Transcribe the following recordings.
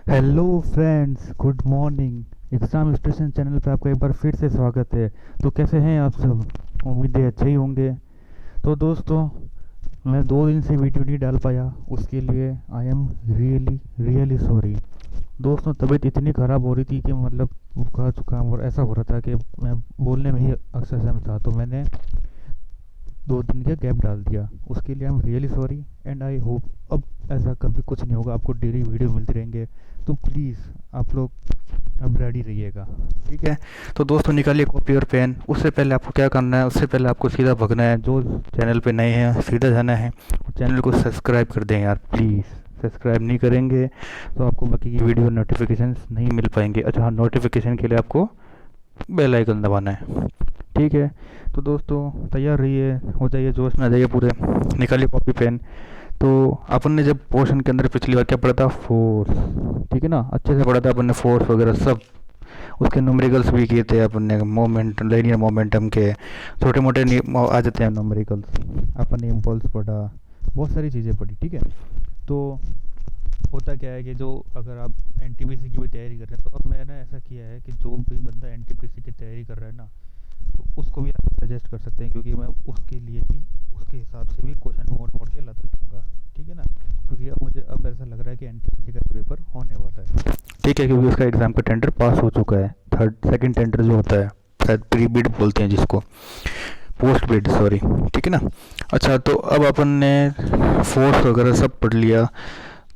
Hello friends, good morning. Exam station channel पे आपका एक बार फिर से स्वागत है। तो कैसे हैं आप सब? उम्मीद है अच्छे ही होंगे। तो दोस्तों, मैं 2 दिन से वीडियो नहीं डाल पाया, उसके लिए I am really really sorry. दोस्तों, तबीयत इतनी ख़राब हो रही थी कि मतलब बुखार जुकाम और ऐसा हो रहा था कि मैं बोलने में ही अक्सर सहम था। तो मैंने 2 दिन का गैप डाल दिया, उसके लिए I am really sorry. And I hope अब ऐसा कभी कुछ नहीं होगा, आपको डेली वीडियो मिलते रहेंगे। तो प्लीज़ आप लोग अब रेडी रहिएगा, ठीक है? तो दोस्तों, निकालिए कॉपी और पेन। उससे पहले आपको क्या करना है, उससे पहले आपको सीधा भगना है। जो चैनल पे नए हैं सीधा जाना है और चैनल को सब्सक्राइब कर दें यार, प्लीज़। सब्सक्राइब नहीं करेंगे तो आपको बाकी की वीडियो नोटिफिकेशन नहीं मिल पाएंगे। अच्छा हाँ, नोटिफिकेशन के लिए आपको बेल आइकन दबाना है, ठीक है? तो दोस्तों, तैयार रहिए, हो जाइए, जोश में आ जाइए पूरे। निकालिए कॉपी पेन। तो अपन ने जब पोर्शन के अंदर पिछली बार क्या पढ़ा था, फोर्स, ठीक है ना? अच्छे से पढ़ा था अपन ने, फोर्स वगैरह सब। उसके न्यूमेरिकल्स भी किए थे अपन ने, मोमेंट, लीनियर मोमेंटम के छोटे मोटे आ जाते हैं न्यूमेरिकल्स। अपन ने इम्पल्स पढ़ा, बहुत सारी चीज़ें पढ़ी, ठीक है? तो होता क्या है कि जो अगर आप एनटीपीसी की भी तैयारी कर रहे हैं, तो अब मैंने ऐसा किया है कि जो भी बंदा एनटीपीसी की तैयारी कर रहा है ना, तो उसको भी आप सजेस्ट कर सकते हैं, क्योंकि मैं उसके लिए भी उसके हिसाब से भी क्वेश्चन मोड़ मोड़ के लाता जाऊँगा, ठीक है ना? क्योंकि अब मुझे अब ऐसा लग रहा है कि एनटीपीसी का पेपर होने वाला है, ठीक है? क्योंकि उसका एग्ज़ाम का टेंडर पास हो चुका है। थर्ड सेकंड टेंडर जो होता है, शायद प्री बिड बोलते हैं जिसको, पोस्ट बिड, सॉरी, ठीक है ना? अच्छा, तो अब अपन ने फोर्स वगैरह सब पढ़ लिया।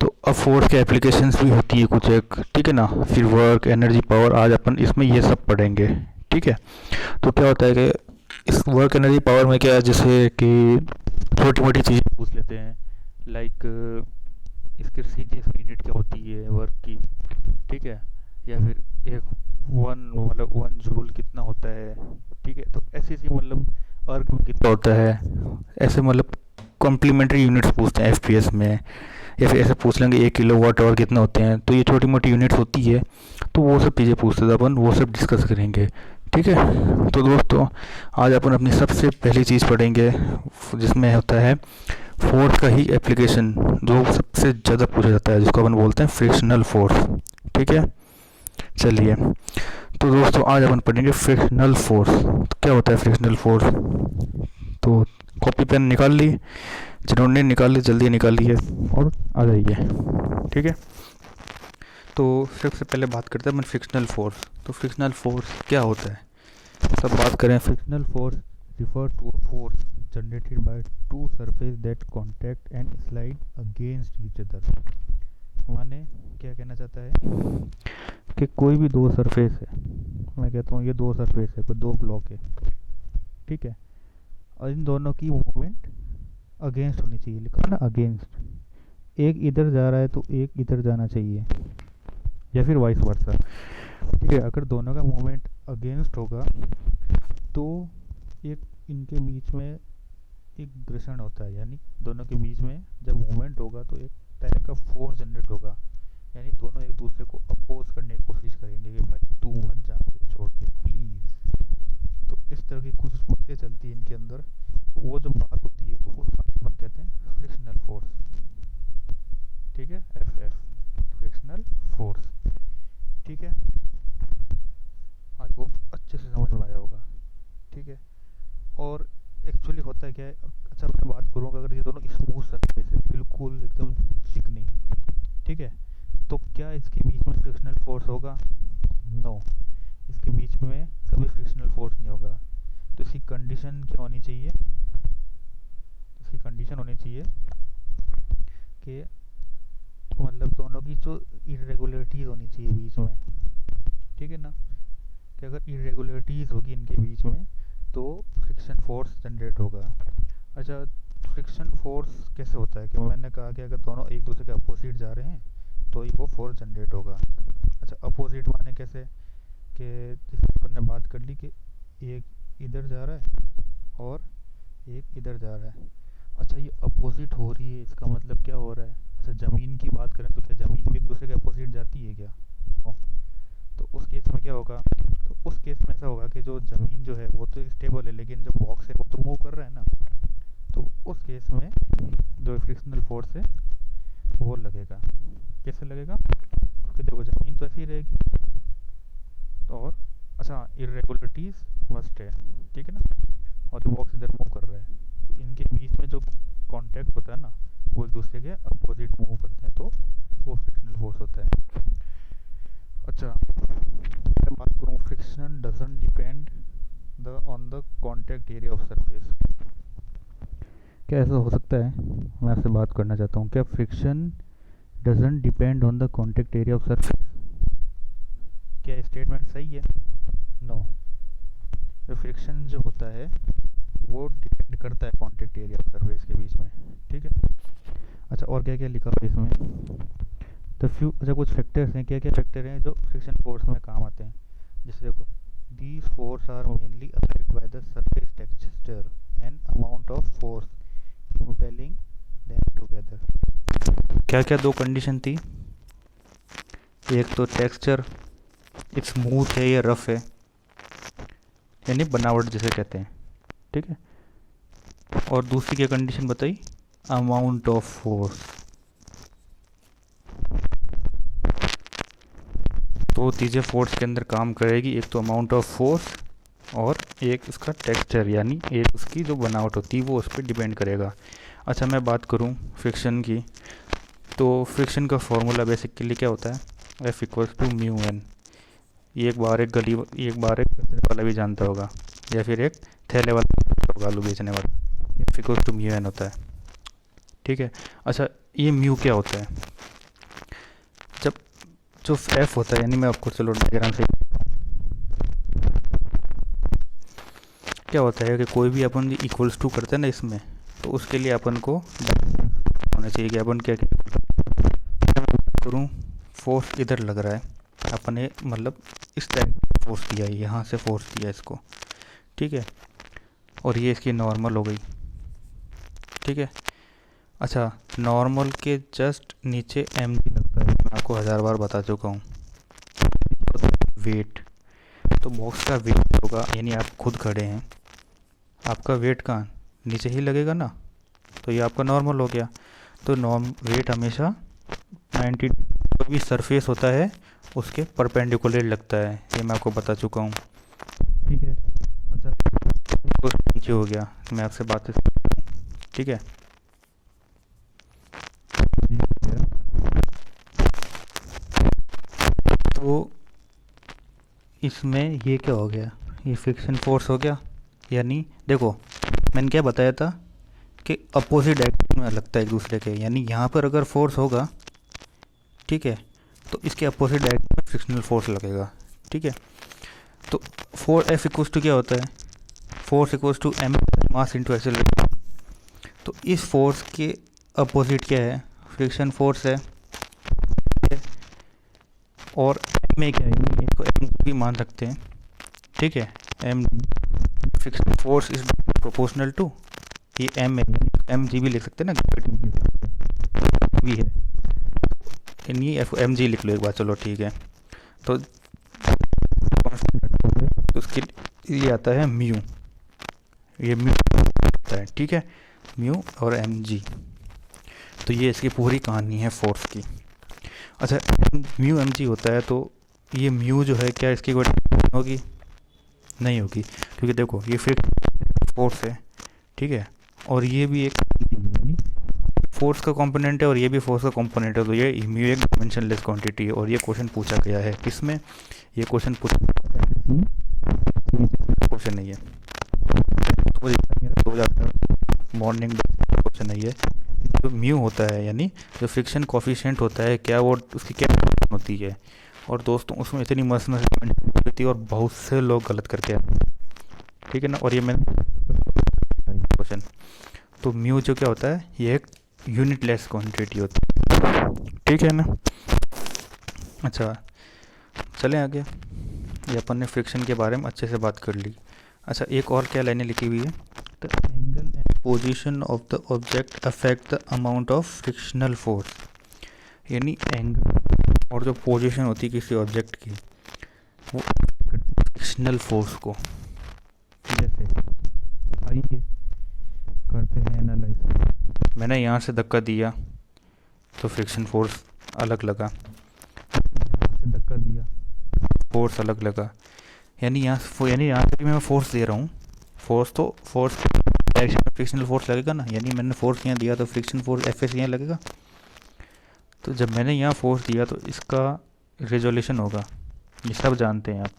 तो अब फोर्स के एप्लीकेशंस भी होती है कुछ एक, ठीक है ना? फिर वर्क, एनर्जी, पावर, आज अपन इसमें ये सब पढ़ेंगे, ठीक है? तो क्या होता है कि इस वर्क एनर्जी पावर में क्या है, जैसे कि छोटी मोटी चीज़ें पूछ लेते हैं, लाइक इसकी सीजीएस यूनिट क्या होती है वर्क की, ठीक है? या फिर एक वन मतलब 1 जूल कितना होता है, ठीक है? तो ऐसी सी मतलब अर्क में कितना होता है, ऐसे मतलब कॉम्प्लीमेंट्री यूनिट्स पूछते हैं एफपीएस में। या फिर ऐसे पूछ लेंगे 1 किलोवाट आवर कितना होते हैं। तो ये छोटी मोटी यूनिट्स होती है, तो वो सब चीज़ें पूछते थे अपन, वो सब डिस्कस करेंगे, ठीक है? तो दोस्तों, आज अपन अपनी सबसे पहली चीज़ पढ़ेंगे जिसमें होता है फोर्स का ही एप्लीकेशन, जो सबसे ज़्यादा पूछा जाता है, जिसको अपन बोलते हैं फ्रिक्शनल फोर्स, ठीक है? चलिए, तो दोस्तों आज अपन पढ़ेंगे फ्रिक्शनल फोर्स। तो क्या होता है फ्रिक्शनल फोर्स? तो कॉपी पेन निकाल ली, जिन्होंने निकाल ली जल्दी निकालिए और आ जाइए, ठीक है? तो सबसे पहले बात करते हैं अपन फ्रिक्शनल फोर्स। तो फ्रिक्शनल फोर्स क्या होता है, तब बात करें। Frictional force refer to a force generated by two surface that contact and slide against each other. माने क्या कहना चाहता है कि कोई भी दो सरफेस है, मैं कहता हूँ ये दो सरफेस है, कोई दो ब्लॉक है, ठीक है? और इन दोनों की मूवमेंट अगेंस्ट होनी चाहिए, लिखा ना अगेंस्ट। एक इधर जा रहा है तो एक इधर जाना चाहिए, या फिर वाइस वर्सा, ठीक है? अगर दोनों का मूवमेंट अगेंस्ट होगा तो एक इनके बीच में एक घर्षण होता है, यानी दोनों के बीच में जब मूवमेंट होगा तो एक टाइप का फोर्स जनरेट होगा, यानी दोनों एक दूसरे को अपोज करने की कोशिश करेंगे कि भाई तू मत जा मुझे छोड़ के प्लीज़। तो इस तरह की कुछ बातें चलती है इनके अंदर, वो जो बात होती है तो उस बात को अपन कहते हैं फ्रिक्शनल फोर्स, ठीक है? एफ एफ, फ्रिक्शनल फोर्स, ठीक है? आज वो अच्छे से समझ में आया होगा, ठीक है? और एक्चुअली होता है क्या है, अच्छा मैं बात करूँगा, अगर ये दोनों स्मूथ सरफेस है, बिल्कुल एकदम चिकनी, ठीक है? तो क्या इसके बीच में फ्रिक्शनल फोर्स होगा? नो, इसके बीच में कभी फ्रिक्शनल फोर्स नहीं होगा। तो इसकी कंडीशन क्या होनी चाहिए? इसकी कंडीशन होनी चाहिए कि मतलब दोनों की जो इरेगुलरिटीज़ होनी चाहिए बीच में, ठीक है ना? कि अगर इरेगुलरिटीज़ होगी इनके बीच में तो फ्रिक्शन फोर्स जनरेट होगा। अच्छा, फ्रिक्शन फोर्स कैसे होता है? कि मैंने कहा कि अगर दोनों एक दूसरे के अपोजिट जा रहे हैं तो ही वो फोर्स जनरेट होगा। अच्छा, अपोजिट माने कैसे? कि जिसकी अपन ने बात कर ली कि एक इधर जा रहा है और एक इधर जा रहा है। अच्छा, ये अपोजिट हो रही है, इसका मतलब क्या हो रहा है? अच्छा, ज़मीन की बात करें तो क्या ज़मीन भी एक दूसरे के अपोजिट जाती है क्या? नो। तो उस केस में क्या होगा? तो उस केस में ऐसा होगा कि जो ज़मीन जो है वो तो स्टेबल है, लेकिन जो बॉक्स है वो तो मूव कर रहा है ना। तो उस केस में जो फ्रिक्शनल फोर्स है वो लगेगा। कैसे लगेगा? कि देखो ज़मीन तो ऐसी ही रहेगी, तो और अच्छा इरेगुलरिटीज फर्स्ट है, ठीक है ना, और बॉक्स इधर मूव कर रहा है, तो इनके बीच में जो कांटेक्ट होता है ना, वो एक दूसरे के अपोजिट मूव करते हैं, तो वो फ्रिक्शनल फोर्स होता है। अच्छा, मैं बात करूँ, friction doesn't depend the on the contact area of surface. क्या ऐसा हो सकता है, मैं आपसे बात करना चाहता हूँ, क्या friction doesn't depend on the contact area of surface? क्या स्टेटमेंट सही है? नो। तो फ्रिक्शन जो होता है वो डिपेंड करता है कांटेक्ट एरिया ऑफ सरफेस के बीच में, ठीक है। अच्छा, और क्या क्या लिखा हुआ है इसमें, तो फ्यू, अच्छा कुछ फैक्टर्स हैं, क्या क्या फैक्टर हैं जो फ्रिक्शन फोर्स में काम आते हैं, जैसे देखो, these force are mainly affect by the surface texture and amount of force impelling them together. क्या क्या दो कंडीशन थी, एक तो टेक्सचर स्मूथ है या रफ है, यानी बनावट जिसे कहते हैं, ठीक है, और दूसरी क्या कंडीशन बताई, अमाउंट ऑफ फोर्स। तो चीज़ें फोर्स के अंदर काम करेगी, एक तो अमाउंट ऑफ फोर्स और एक उसका टेक्सचर, यानी एक उसकी जो बनावट होती है वो उस पर डिपेंड करेगा। अच्छा, मैं बात करूं फ्रिक्शन की, तो फ्रिक्शन का फॉर्मूला बेसिकली क्या होता है, F equals to mu N. ये एक बार एक कचरे वाला भी जानता होगा, या फिर एक थैले वाला होगा आलू बेचने वाला, F equals to mu N होता है, ठीक है। अच्छा, ये म्यू क्या होता है, जब जो F होता है, यानी मैं आपको चलो डायग्राम से, क्या होता है कि कोई भी अपन इक्वल्स टू करते हैं ना इसमें, तो उसके लिए अपन को होना चाहिए कि अपन क्या करूँ, फोर्स इधर लग रहा है, अपन ने मतलब इस टाइप फोर्स दिया है, यहाँ से फोर्स दिया इसको, ठीक है, और ये इसकी नॉर्मल हो गई, ठीक है। अच्छा, नॉर्मल के जस्ट नीचे एम जी लगता है, मैं आपको 1000 बार बता चुका हूँ, वेट। तो बॉक्स का वेट होगा, यानी आप खुद खड़े हैं, आपका वेट कहाँ नीचे ही लगेगा ना, तो ये आपका नॉर्मल हो गया। तो वेट हमेशा 90 कोई भी सरफेस होता है उसके परपेंडिकुलर लगता है, ये मैं आपको बता चुका हूँ, ठीक है। अच्छा, तो नीचे हो गया, मैं आपसे बात ठीक है। तो इसमें ये क्या हो गया, ये फ्रिक्शन फोर्स हो गया, यानी देखो मैंने क्या बताया था कि अपोजिट डायरेक्शन में लगता है एक दूसरे के, यानी यहाँ पर अगर फोर्स होगा, ठीक है, तो इसके अपोजिट डायरेक्शन में फ्रिक्शनल फोर्स लगेगा, ठीक है। तो F इक्वल्स टू क्या होता है, force equals to m mass into acceleration. तो इस फोर्स के अपोजिट क्या है, फ्रिक्शन फोर्स है, और m क्या है, इसको m भी मान सकते हैं, ठीक है, m friction force is proportional to ये m है, एम जी भी लिख सकते हैं ना, ग्रेविटी भी है, यानी एम जी लिख लो एक बार, चलो ठीक है। तो उसके लिए आता है म्यू, ये म्यू आता है, ठीक है, म्यू और एम जी। तो ये इसकी पूरी कहानी है फोर्स की। अच्छा, म्यू एम जी होता है, तो ये म्यू जो है क्या इसकी कोई होगी, नहीं होगी, क्योंकि देखो ये फिर फोर्स है, ठीक है, और ये भी एक यानी फोर्स का कंपोनेंट है, और ये भी फोर्स का कंपोनेंट है, तो ये म्यू एक डायमेंशनलेस क्वांटिटी है। और ये क्वेश्चन पूछा गया है किसमें, ये क्वेश्चन क्वेश्चन नहीं है, 2000 मॉर्निंग क्वेश्चन नहीं है। जो म्यू होता है, यानी जो फ्रिक्शन कोफिशिएंट होता है, क्या वो उसकी क्या होती है, और दोस्तों उसमें इतनी मस्त होती है और बहुत से लोग गलत करके आए, ठीक है ना। और ये मैं क्वेश्चन, तो म्यू जो क्या होता है, ये एक यूनिटलेस क्वांटिटी होती है, ठीक है ना। अच्छा, चलें आगे, ये अपन ने फ्रिक्शन के बारे में अच्छे से बात कर ली। अच्छा, एक और क्या लाइनें लिखी हुई है, the angle and position of the object affect the amount of frictional force, यानी एंगल और जो पोजीशन होती है किसी ऑब्जेक्ट की, वो फ्रिक्शनल फोर्स को। जैसे आइए करते हैं एनालाइज, मैंने यहाँ से धक्का दिया तो फ्रिक्शन फोर्स अलग लगा, से धक्का दिया, फोर्स अलग लगा, यानी यहाँ से भी मैं फोर्स दे रहा हूँ। फोर्स डायरेक्शन में फ्रिक्शनल फोर्स लगेगा ना, यानी मैंने फोर्स यहाँ दिया तो फ्रिक्शन फोर्स एफ एस यहाँ लगेगा। तो जब मैंने यहाँ फोर्स दिया तो इसका रेजोल्यूशन होगा, ये सब जानते हैं आप,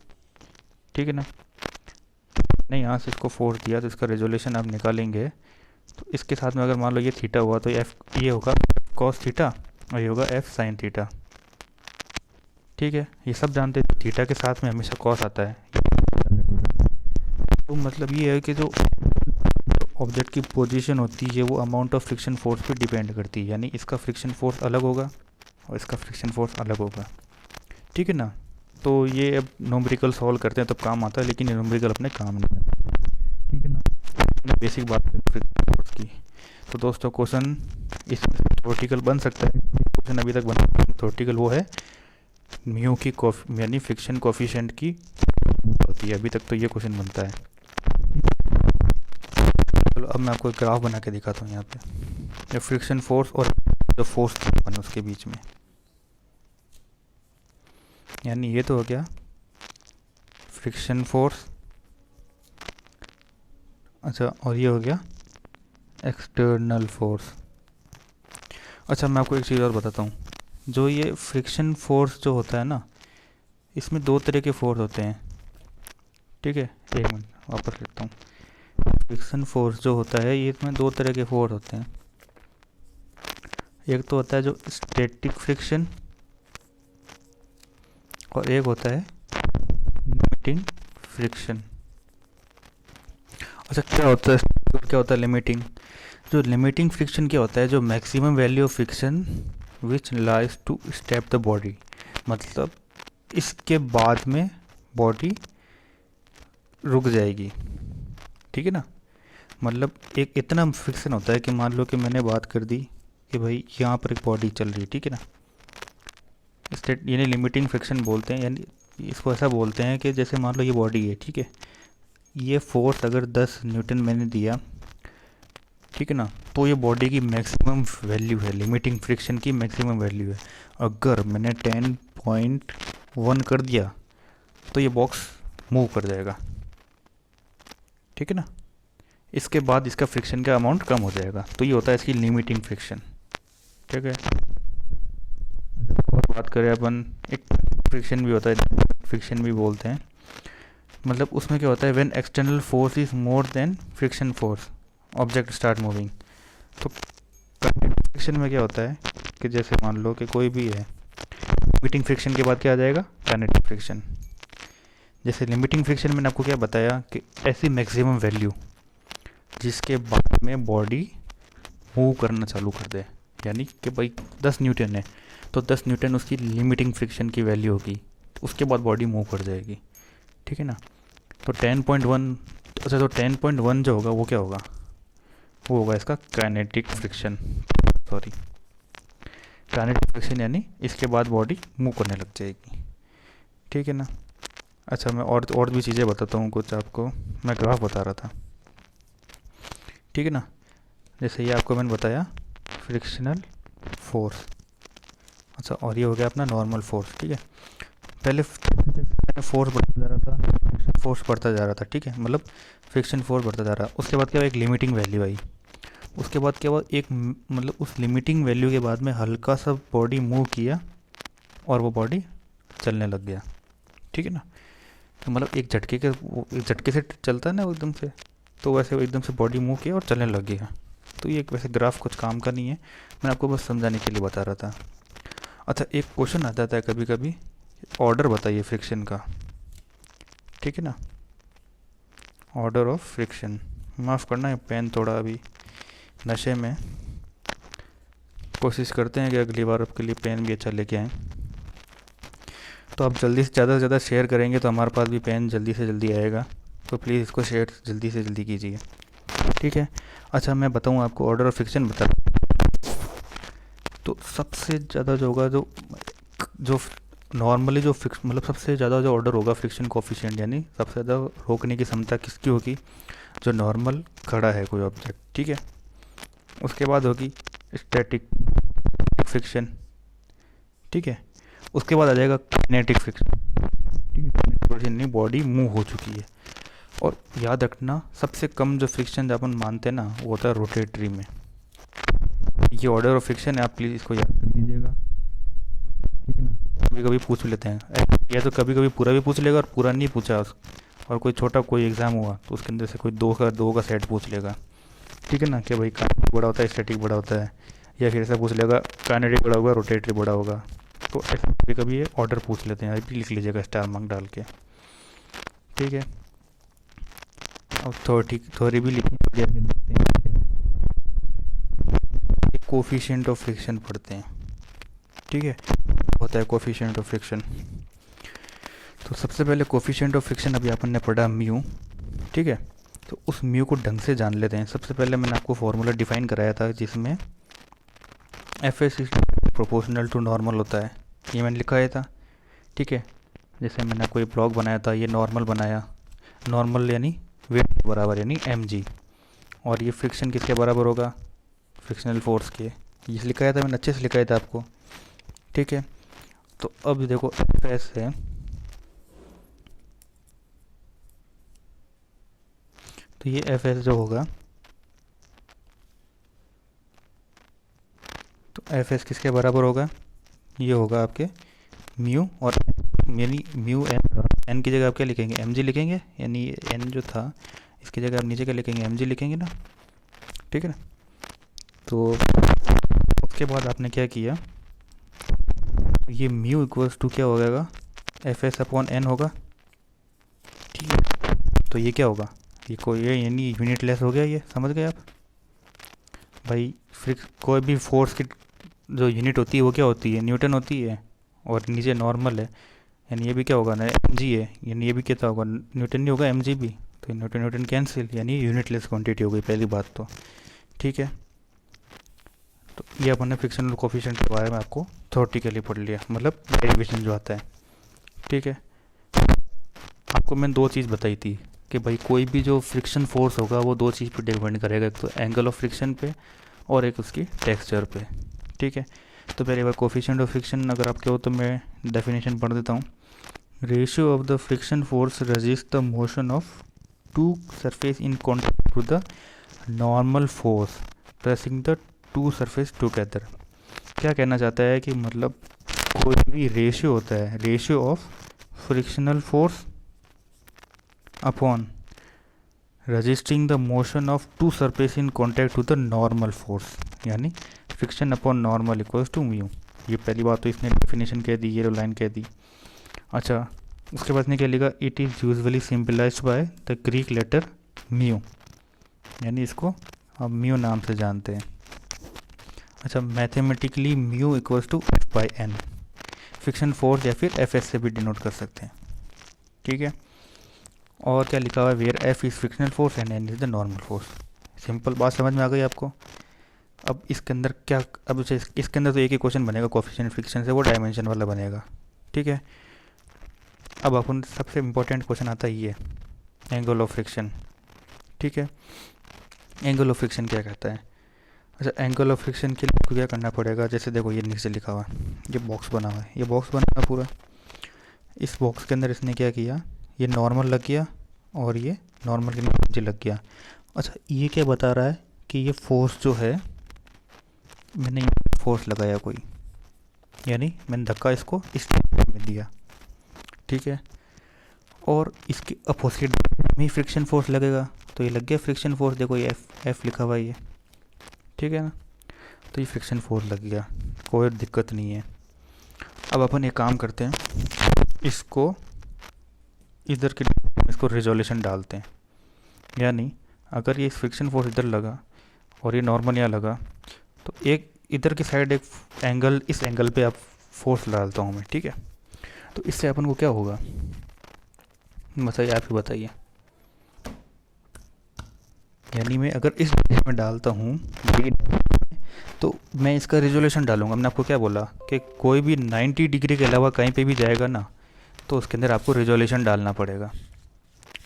ठीक है ना। मैंने यहाँ से इसको फोर्स दिया तो इसका रेजोल्यूशन आप निकालेंगे, तो इसके साथ में अगर मान लो ये थीटा हुआ तो ये होगा कॉस थीटा और ये होगा एफ साइन थीटा, ठीक है। ये सब जानते हैं थीटा के साथ में हमेशा कॉस आता है। तो मतलब ये है कि जो ऑब्जेक्ट की पोजीशन होती है वो अमाउंट ऑफ फ्रिक्शन फोर्स पे डिपेंड करती है, यानी इसका फ्रिक्शन फोर्स अलग होगा और इसका फ्रिक्शन फोर्स अलग होगा, ठीक है ना। तो ये अब न्यूमेरिकल सॉल्व करते हैं तब काम आता है, लेकिन ये न्यूमेरिकल अपने काम नहीं आता, ठीक है ना। हमने बेसिक बात करी फ्रिक्शन फोर्स की। तो दोस्तों क्वेश्चन इसमें थ्योरेटिकल बन सकता है, क्वेश्चन अभी तक बना थ्योरेटिकल वो है म्यू की यानी फ्रिक्शन कोफिशिएंट की होती है, अभी तक तो ये क्वेश्चन बनता है। चलो अब मैं आपको एक ग्राफ बना के दिखाता हूँ यहाँ पे, फ्रिक्शन फोर्स और जो फोर्स बना उसके बीच में, यानी ये तो हो गया फ्रिक्शन फोर्स, अच्छा, और ये हो गया एक्सटर्नल फोर्स। अच्छा मैं आपको एक चीज़ और बताता हूँ, जो ये फ्रिक्शन फोर्स जो होता है ना, इसमें दो तरह के फोर्स होते हैं, ठीक है। एक मिनट वापस लिखता हूँ, फ्रिक्शन फोर्स जो होता है ये इसमें दो तरह के फोर्स होते हैं। एक तो होता है जो स्टैटिक फ्रिक्शन और एक होता है लिमिटिंग फ्रिक्शन। अच्छा क्या होता है लिमिटिंग? जो लिमिटिंग फ्रिक्शन क्या होता है, जो maximum value of friction which lies to step the body, मतलब इसके बाद में बॉडी रुक जाएगी, ठीक है ना। मतलब एक इतना फ्रिक्शन होता है कि मान लो कि मैंने बात कर दी कि भाई यहाँ पर एक बॉडी चल रही है, ठीक है ना, यानी लिमिटिंग फ्रिक्शन बोलते हैं, यानी इसको ऐसा बोलते हैं कि जैसे मान लो ये बॉडी है, ठीक है, ये फोर्स अगर 10 न्यूटन मैंने दिया, ठीक है ना, तो ये बॉडी की मैक्सिमम वैल्यू है, लिमिटिंग फ्रिक्शन की मैक्सिमम वैल्यू है। अगर मैंने 10.1 कर दिया तो ये बॉक्स मूव कर जाएगा, ठीक है ना। इसके बाद इसका फ्रिक्शन का अमाउंट कम हो जाएगा, तो ये होता है इसकी लिमिटिंग फ्रिक्शन, ठीक है। और बात करें अपन, एक फ्रिक्शन भी होता है, फ्रिक्शन भी बोलते हैं, मतलब उसमें क्या होता है, when external force is more than friction force object start moving. तो फ्रिक्शन में क्या होता है कि जैसे मान लो कि कोई भी है, लिमिटिंग फ्रिक्शन के बाद क्या आ जाएगा, काइनेटिक फ्रिक्शन। जैसे लिमिटिंग फ्रिक्शन मैंने आपको क्या बताया कि ऐसी मैक्सिमम वैल्यू जिसके बाद में बॉडी मूव करना चालू कर दे, यानी कि भाई 10 न्यूटन है तो 10 न्यूटन उसकी लिमिटिंग फ्रिक्शन की वैल्यू होगी, उसके बाद बॉडी मूव कर जाएगी, ठीक है ना। तो 10.1, अच्छा तो 10.1 जो होगा वो क्या होगा, वो होगा इसका kinetic friction, sorry kinetic friction, यानी इसके बाद बॉडी मूव करने लग जाएगी, ठीक है ना। अच्छा मैं और भी चीज़ें बताता हूँ कुछ आपको, मैं ग्राफ बता रहा था, ठीक है ना। जैसे ये आपको मैंने बताया फ्रिक्शनल फोर्स, अच्छा, और ये हो गया अपना नॉर्मल फोर्स, ठीक है। पहले फोर्स बढ़ता जा रहा था, फोर्स बढ़ता जा रहा था, ठीक है, मतलब फ्रिक्शन फोर्स बढ़ता जा रहा है। उसके बाद क्या हुआ, एक लिमिटिंग वैल्यू आई, उसके बाद क्या हुआ, एक मतलब उस लिमिटिंग वैल्यू के बाद में हल्का सा बॉडी मूव किया और वो बॉडी चलने लग गया, ठीक है ना। तो मतलब एक झटके से चलता है ना एकदम से, तो वैसे वो एकदम से बॉडी मूव किया और चलने लग गया। तो ये वैसे ग्राफ कुछ काम का नहीं है, मैं आपको बस समझाने के लिए बता रहा था। अच्छा एक क्वेश्चन आ जाता है कभी कभी, ऑर्डर बताइए फ्रिक्शन का, ठीक है ना, ऑर्डर ऑफ फ्रिक्शन। माफ़ करना है पेन थोड़ा अभी नशे में, कोशिश करते हैं कि अगली बार आपके लिए पेन भी अच्छा लेके आएँ। तो आप जल्दी से ज़्यादा शेयर करेंगे तो हमारे पास भी पेन जल्दी से जल्दी आएगा, तो प्लीज़ इसको शेयर जल्दी से जल्दी कीजिए, ठीक है। अच्छा मैं बताऊँ आपको ऑर्डर ऑफ फ्रिक्शन बता, तो सबसे ज़्यादा जो होगा, जो नॉर्मली जो फिक्स मतलब सबसे ज़्यादा जो ऑर्डर होगा फ्रिक्शन कोफिशिएंट, यानी सबसे ज़्यादा रोकने की क्षमता किसकी होगी, जो नॉर्मल खड़ा है कोई ऑब्जेक्ट, ठीक है। उसके बाद होगी स्टैटिक फ्रिक्शन, ठीक है। उसके बाद आ जाएगा काइनेटिक फ्रिक्शन। नहीं, बॉडी मूव हो चुकी है। और याद रखना सबसे कम जो फ्रिक्शन अपन मानते हैं ना वो होता है रोटेटरी में। ये ऑर्डर ऑफ फ्रिक्शन है, आप प्लीज़ इसको याद कर लीजिएगा, ठीक है ना। कभी कभी पूछ लेते हैं, या तो कभी कभी पूरा भी पूछ लेगा और पूरा नहीं पूछा और कोई छोटा कोई एग्ज़ाम हुआ तो उसके अंदर से कोई दो का सेट पूछ लेगा, ठीक है ना, कि भाई काइनेटिक बड़ा होता है स्टैटिक बड़ा होता है, या फिर ऐसा पूछ लेगा काइनेटिक बड़ा होगा रोटेटरी बड़ा होगा। तो ऐसे कभी कभी ये ऑर्डर पूछ लेते हैं, भी लिख लीजिएगा स्टार मार्क डाल के, ठीक है। अब थोड़ी भी लिखते हैं, कोफिशिएंट ऑफ फ्रिक्शन पढ़ते हैं, ठीक है, होता है कोफिशिएंट ऑफ फ्रिक्शन। तो सबसे पहले कोफिशिएंट ऑफ फ्रिक्शन अभी अपन ने पढ़ा म्यू, ठीक है। तो उस म्यू को ढंग से जान लेते हैं। सबसे पहले मैंने आपको फॉर्मूला डिफाइन कराया था जिसमें F S is proportional to normal होता है, ये मैंने लिखाया था, ठीक है। जैसे मैंने कोई ब्लॉक बनाया था, ये नॉर्मल बनाया, नॉर्मल यानी वेट के बराबर यानी mg, और ये फ्रिक्शन किसके बराबर होगा, फ्रिक्शनल फोर्स के, ये लिखाया था मैंने, अच्छे से लिखाया था आपको, ठीक है। तो अब देखो एफ एस है, तो ये एफ एस जो होगा, तो एफ एस किसके बराबर होगा, ये होगा आपके म्यू, और यानी म्यू एन की जगह आप क्या लिखेंगे, एम जी लिखेंगे, यानी एन जो था इसकी जगह आप नीचे क्या लिखेंगे, एम जी लिखेंगे ना, ठीक है ना। तो उसके बाद आपने क्या किया, ये म्यू इक्वल्स टू क्या हो जाएगा, एफ एस अपॉन एन होगा, ठीक है। तो ये क्या होगा, ये यानी यूनिट लेस हो गया, ये समझ गए आप भाई। कोई भी फोर्स की जो यूनिट होती है वो क्या होती है, न्यूटन होती है, और नीचे नॉर्मल है, यानी ये भी क्या होगा ना एम जी है, यानी ये भी क्या होगा न्यूटन नहीं होगा, एम जी भी, तो न्यूटन न्यूटन कैंसिल, यानी यूनिटलेस क्वांटिटी हो गई पहली बात तो, ठीक है। तो ये अपन ने फ्रिक्शनल कोफिशिएंट के बारे में आपको थ्योरेटिकली पढ़ लिया, मतलब डेरिवेशन जो आता है, ठीक है। आपको मैंने दो चीज़ बताई थी कि भाई कोई भी जो फ्रिक्शन फोर्स होगा वो दो चीज़ पे डिपेंड करेगा, एक तो एंगल ऑफ फ्रिक्शन पे और एक उसकी टेक्सचर पे, ठीक है। तो पहले बार कोफिशिएंट ऑफ फ्रिक्शन अगर आपके हो तो मैं डेफिनेशन पढ़ देता हूँ। Ratio of the friction force resist the motion of two surface in contact to the normal force pressing the two surface together. क्या कहना चाहता है कि मतलब कोई भी रेशियो होता है, ratio of frictional force upon resisting the motion of two surface in contact to the normal force, यानी friction upon normal equals to mu. ये पहली बात तो इसने डेफिनेशन कह दी, ये लाइन कह दी। अच्छा, उसके बाद ने क्या लिखा, it is usually symbolised by the Greek letter mu, यानी इसको हम म्यू नाम से जानते हैं। अच्छा, mathematically mu equals to F by N, friction force या फिर एफ एस से भी डिनोट कर सकते हैं, ठीक है। और क्या लिखा हुआ है, where F is frictional force and N is the normal force. Simple बात समझ में आ गई आपको। अब इसके अंदर क्या, अब इसके अंदर तो एक ही क्वेश्चन बनेगा कोफिशिएंट फ्रिक्शन से, वो डायमेंशन वाला बनेगा, ठीक है। अब अपन सबसे इम्पोर्टेंट क्वेश्चन आता है ये एंगल ऑफ फ्रिक्शन, ठीक है। एंगल ऑफ फ्रिक्शन क्या कहता है। अच्छा, एंगल ऑफ फ्रिक्शन के लिए आपको क्या करना पड़ेगा, जैसे देखो ये नीचे लिखा हुआ है, ये बॉक्स बना हुआ है, ये बॉक्स बना हुआ पूरा, इस बॉक्स के अंदर इसने क्या किया, ये नॉर्मल लग गया और ये नॉर्मल के नीचे लग गया। अच्छा, ये क्या बता रहा है कि ये फोर्स जो है, मैंने फोर्स लगाया कोई, यानी मैंने धक्का इसको इस में दिया, ठीक है, और इसके अपोजिट में ही फ्रिक्शन फोर्स लगेगा, तो ये लग गया फ्रिक्शन फोर्स, देखो ये एफ लिखा हुआ है ये, ठीक है ना। तो ये फ्रिक्शन फोर्स लग गया, कोई दिक्कत नहीं है। अब अपन एक काम करते हैं, इसको इधर के इसको रिजोल्यूशन डालते हैं, यानी अगर ये फ्रिक्शन फोर्स इधर लगा और ये नॉर्मल यहाँ लगा, तो एक इधर की साइड एक एंगल, इस एंगल पे आप फोर्स डालता हूँ मैं, ठीक है। तो इससे अपन को क्या होगा, बताइए, आप ही बताइए। यानी मैं अगर इस में डालता हूँ तो मैं इसका रिजोल्यूशन डालूंगा। मैंने आपको क्या बोला कि कोई भी 90 डिग्री के अलावा कहीं पे भी जाएगा ना, तो उसके अंदर आपको रिजोल्यूशन डालना पड़ेगा,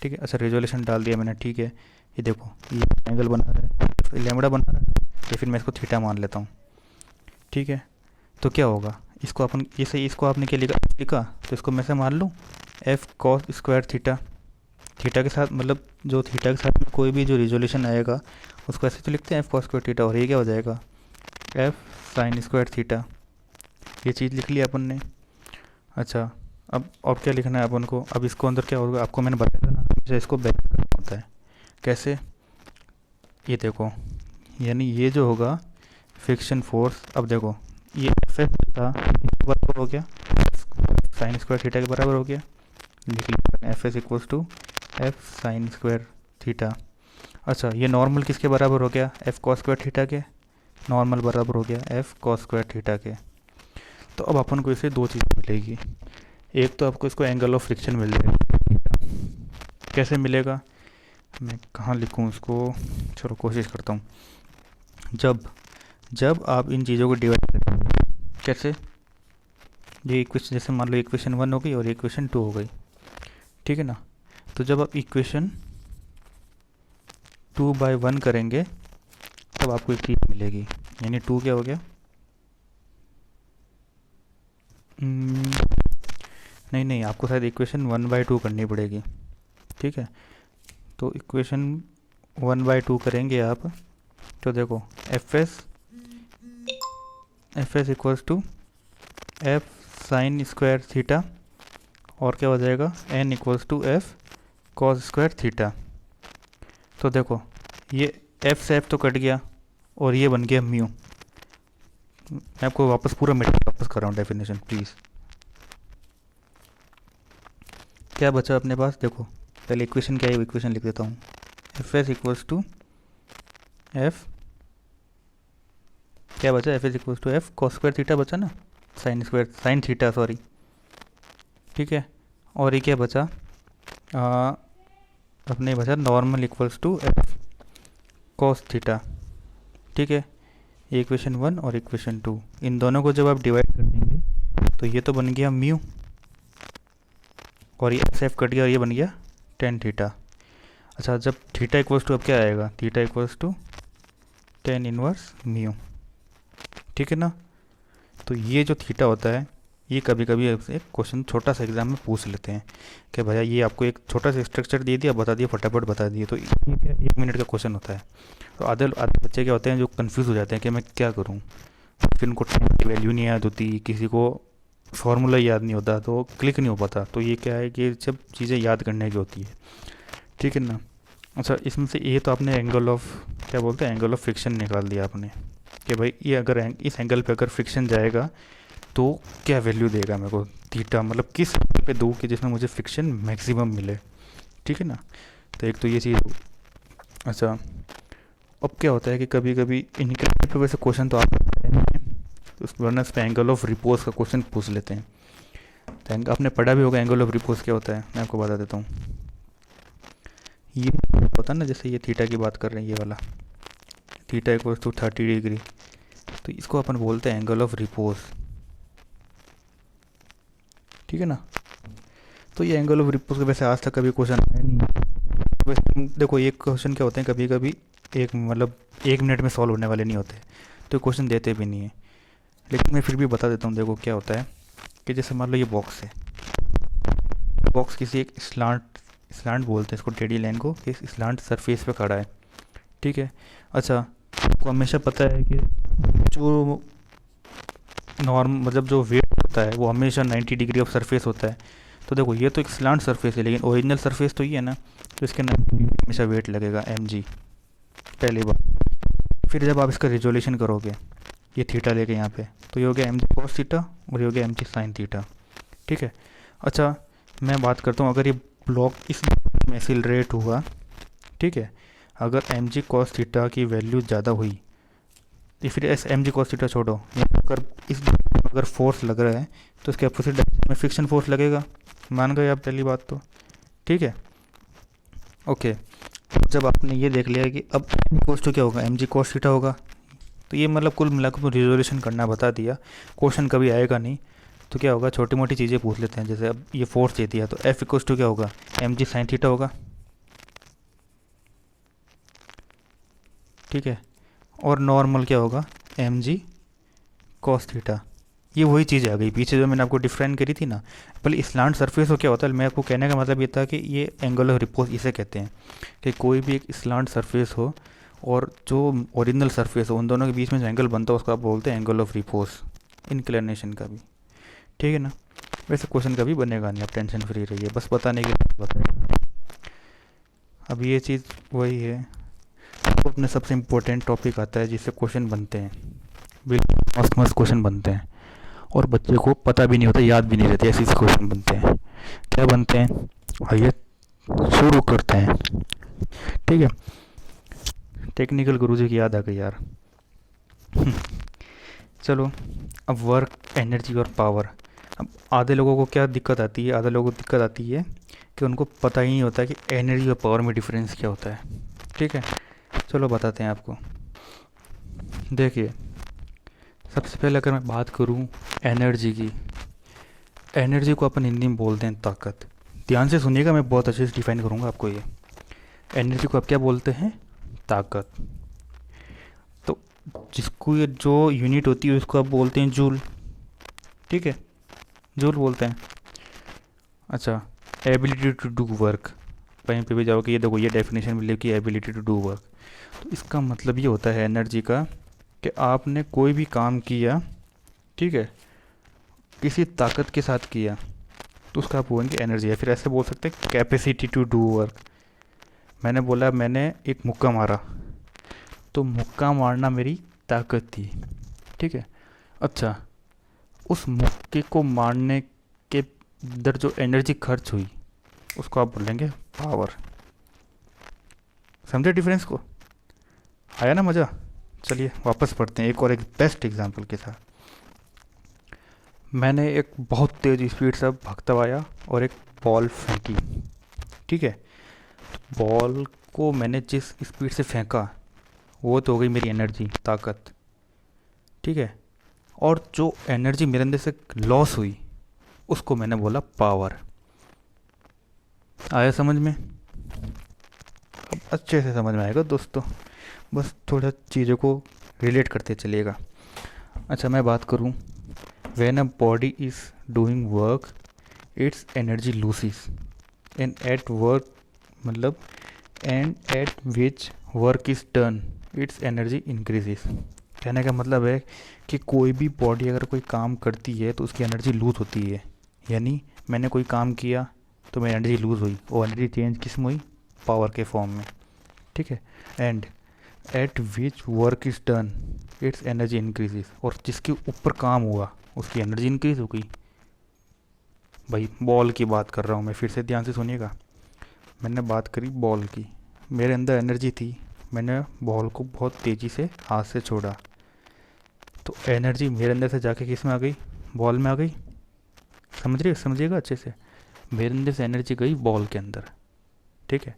ठीक है। अच्छा, रिजोल्यूशन डाल दिया मैंने, ठीक है। ये देखो ये एंगल बना रहा है, लैम्बडा बना रहा है, या फिर मैं इसको थीटा मान लेता हूँ, ठीक है। तो क्या होगा, इसको अपन जैसे इसको आपने क्या लिखा तो इसको मैं से मान लूँ F cos square theta, theta के साथ मतलब जो थीटा के साथ में कोई भी जो रिजोल्यूशन आएगा उसको ऐसे तो लिखते हैं एफ कॉस स्क्वायर थीटा, और ये क्या हो जाएगा एफ साइन स्क्वायर थीटा। ये चीज़ लिख लिया अपन ने। अच्छा अब क्या लिखना है अपन को, अब इसको अंदर क्या होगा आपको मैंने बताया था ना, हमेशा इसको बैक करना होता है। कैसे, ये देखो, यानी ये जो होगा फ्रिक्शन फोर्स, अब देखो ये एफ एफ था किसके बराबर हो गया, साइन स्क्वायर थीटा के बराबर हो गया। लिख लिया F S equals to F sine square theta. अच्छा ये नॉर्मल किसके बराबर हो गया, एफ कॉस स्क्वायर थीटा के, नॉर्मल बराबर हो गया एफ कॉस स्क्वायर थीटा के। तो अब अपन को इसे दो चीज़ें मिलेगी, एक तो आपको इसको एंगल ऑफ फ्रिक्शन मिल जाएगा। कैसे मिलेगा, मैं कहाँ लिखूँ इसको, चलो कोशिश करता हूँ। जब आप इन चीज़ों को डिवाइड करेंगे, कैसे, ये इक्वेशन जैसे मान लो इक्वेशन 1 हो गई और इक्वेशन 2 हो गई, ठीक है ना। तो जब आप इक्वेशन 2/1 करेंगे तब आपको एक चीज़ मिलेगी, यानी 2 क्या हो गया, नहीं आपको शायद इक्वेशन 1/2 करनी पड़ेगी, ठीक है। तो इक्वेशन 1/2 करेंगे आप, तो देखो F S equals to F sine square theta, और क्या हो जाएगा N equals to F cos square theta. तो देखो ये एफ से एफ तो कट गया और ये बन गया म्यू। मैं आपको वापस पूरा मेथड वापस कर रहा हूँ डेफिनेशन प्लीज़। क्या बचा अपने पास, देखो पहले इक्वेशन क्या है, इक्वेशन लिख देता हूँ, F S equals to F, क्या बचा, F S equals to F cos square theta बचा ना, साइन थीटा सॉरी, ठीक है। और ये क्या बचा, अपने बचा normal equals to F cos theta, ठीक है। ये इक्वेशन 1 और इक्वेशन 2, इन दोनों को जब आप डिवाइड कर देंगे तो ये तो बन गया म्यू, और ये एक्स एफ कट गया और ये बन गया टेन थीटा। अच्छा जब थीटा इक्वल्स टू अब क्या आएगा, theta equals to tan inverse mu, ठीक है ना। तो ये जो थीटा होता है ये कभी कभी एक क्वेश्चन छोटा सा एग्जाम में पूछ लेते हैं कि भैया ये आपको एक छोटा सा स्ट्रक्चर दे दिया, बता दिया, फटाफट बता दिए, तो ये क्या 1 मिनट का क्वेश्चन होता है। तो आधे बच्चे क्या होते हैं जो कंफ्यूज हो जाते हैं कि मैं क्या करूँ, फिर उनको टाइम की वैल्यू नहीं याद होती, किसी को फार्मूला याद नहीं होता तो क्लिक नहीं हो पाता। तो ये क्या है कि सब चीज़ें याद करने की होती है, ठीक है ना। अच्छा इसमें से ये तो आपने एंगल ऑफ क्या बोलते हैं एंगल ऑफ फ्रिक्शन निकाल दिया आपने कि भाई ये अगर इस एंगल पे अगर फ्रिक्शन जाएगा तो क्या वैल्यू देगा मेरे को, थीटा मतलब किस एंगल पे दूँ कि जिसमें मुझे फ्रिक्शन मैक्सिमम मिले, ठीक है ना। तो एक तो ये चीज़। अच्छा अब क्या होता है कि कभी कभी इनके पे वैसे क्वेश्चन तो आता नहीं है, तो उस वरना इस पे एंगल ऑफ रिपोज का क्वेश्चन पूछ लेते हैं। तो आपने पढ़ा भी होगा एंगल ऑफ रिपोज क्या होता है, मैं आपको बता देता हूँ। ये होता है ना, जैसे ये थीटा की बात कर रहे हैं, ये वाला थीटा इक्वल्स टू 30 डिग्री, तो इसको अपन बोलते हैं एंगल ऑफ रिपोज, ठीक है ना। तो ये एंगल ऑफ रिपोज का वैसे आज तक कभी क्वेश्चन आया नहीं। वैसे देखो ये क्वेश्चन क्या होते हैं कभी कभी एक मतलब 1 मिनट में सॉल्व होने वाले नहीं होते, तो क्वेश्चन देते भी नहीं है, लेकिन मैं फिर भी बता देता हूँ। देखो क्या होता है कि जैसे मान लो ये बॉक्स है, बॉक्स किसी एक स्लांट बोलते हैं इसको, टेढ़ी लाइन को, कि स्लांट सरफेस पे खड़ा है, ठीक है। अच्छा आपको हमेशा पता है कि जो नॉर्म मतलब जो वेट होता है वो हमेशा 90 डिग्री ऑफ सरफेस होता है। तो देखो ये तो एक स्लांट सरफेस है लेकिन ओरिजिनल सरफेस तो ये है ना, तो इसके 90 डिग्री हमेशा वेट लगेगा mg, पहली बार। फिर जब आप इसका रिजोल्यूशन करोगे ये थीटा लेके यहाँ पे, तो ये हो गया mg cos थीटा और ये हो गया mg sin थीटा, ठीक है। अच्छा मैं बात करता हूँ अगर ये ब्लॉक इस में एक्सीलरेट हुआ, ठीक है, अगर mg cos थीटा की वैल्यू ज़्यादा हुई तो फिर mg cos थीटा छोड़ो, अगर इस अगर फोर्स लग रहा है तो इसके अपोजिट डायरेक्शन में फ्रिक्शन फोर्स लगेगा, मान गए आप पहली बात तो, ठीक है। ओके जब आपने ये देख लिया कि अब कोस तो क्या होगा mg cos थीटा होगा, तो ये मतलब कुल मिलाकर तो रिजोल्यूशन करना बता दिया, क्वेश्चन कभी आएगा नहीं। तो क्या होगा छोटी मोटी चीज़ें पूछ लेते हैं, जैसे अब ये फोर्स दे दिया तो F इक्वल्स टू क्या होगा mg sin थीटा होगा, ठीक है। और नॉर्मल क्या होगा mg cos थीटा, ये वही चीज़ आ गई पीछे जो मैंने आपको डिफाइन करी थी ना। भले स्लांट सरफेस हो क्या होता है, मैं आपको कहने का मतलब ये था कि ये एंगल ऑफ रिपोज इसे कहते हैं कि कोई भी एक स्लांट सरफेस हो और जो ओरिजिनल सरफेस हो, उन दोनों के बीच में जो एंगल बनता है उसको आप बोलते हैं एंगल ऑफ रिपोज, इंक्लिनेशन का भी। ठीक है ना। वैसे क्वेश्चन कभी बनेगा नहीं, आप टेंशन फ्री रहिए, बस बताने के लिए बताएं। अब ये चीज़ वही है, तो अपने सबसे इम्पोर्टेंट टॉपिक आता है जिससे क्वेश्चन बनते हैं, बिल्कुल मस्त मस्त क्वेश्चन बनते हैं और बच्चे को पता भी नहीं होता, याद भी नहीं रहते, ऐसे क्वेश्चन बनते हैं। क्या बनते हैं, आइए शुरू करते हैं। ठीक है, टेक्निकल गुरुजी की याद आ गई यार। चलो, अब वर्क, एनर्जी और पावर। अब आधे लोगों को क्या दिक्कत आती है, आधे लोगों को दिक्कत आती है कि उनको पता ही नहीं होता कि एनर्जी और पावर में डिफरेंस क्या होता है। ठीक है, चलो बताते हैं आपको। देखिए, सबसे पहले अगर मैं बात करूं एनर्जी की, एनर्जी को अपन हिंदी में बोलते हैं ताकत। ध्यान से सुनिएगा, मैं बहुत अच्छे से डिफाइन करूंगा आपको ये। एनर्जी को आप क्या बोलते हैं, ताकत। तो जिसको ये जो यूनिट होती है उसको आप बोलते हैं जूल। ठीक है, जूल बोलते हैं। अच्छा, एबिलिटी टू डू वर्क, कहीं पे भी जाओगे ये देखो ये डेफिनेशन मिलेगी एबिलिटी टू डू वर्क। तो इसका मतलब ये होता है एनर्जी का कि आपने कोई भी काम किया, ठीक है, किसी ताकत के साथ किया, तो उसका आप बोलेंगे एनर्जी है। फिर ऐसे बोल सकते हैं कैपेसिटी टू डू वर्क। मैंने बोला मैंने एक मुक्का मारा, तो मुक्का मारना मेरी ताकत थी। ठीक है। अच्छा, उस मुक्के को मारने के अंदर जो एनर्जी खर्च हुई उसको आप बोलेंगे पावर। समझे डिफरेंस को, आया ना मज़ा। चलिए वापस पढ़ते हैं एक और एक बेस्ट एग्जांपल के साथ। मैंने एक बहुत तेज़ स्पीड से भागता आया और एक बॉल फेंकी। ठीक है, तो बॉल को मैंने जिस स्पीड से फेंका वो तो हो गई मेरी एनर्जी, ताकत। ठीक है, और जो एनर्जी मेरे अंदर से लॉस हुई उसको मैंने बोला पावर। आया समझ में, अब अच्छे से समझ में आएगा दोस्तों, बस थोड़ा चीज़ों को रिलेट करते चलिएगा। अच्छा, मैं बात करूं, when a body is doing work its energy loses and at work, मतलब and at which work is done its energy increases. कहने का मतलब है कि कोई भी बॉडी अगर कोई काम करती है तो उसकी एनर्जी लूज होती है। यानी मैंने कोई काम किया तो मेरी एनर्जी लूज़ हुई, वो एनर्जी चेंज किस में हुई, पावर के फॉर्म में। ठीक है, and at which work is done its energy increases, और जिसके ऊपर काम हुआ उसकी एनर्जी इंक्रीज हो गई। भाई बॉल की बात कर रहा हूँ मैं, फिर से ध्यान से सुनिएगा। मैंने बात करी बॉल की, मेरे अंदर एनर्जी थी, मैंने बॉल को बहुत तेज़ी से हाथ से छोड़ा, तो एनर्जी मेरे अंदर से जाके किस में आ गई, बॉल में आ गई। समझिएगा अच्छे से, मेरे अंदर से एनर्जी गई बॉल के अंदर। ठीक है,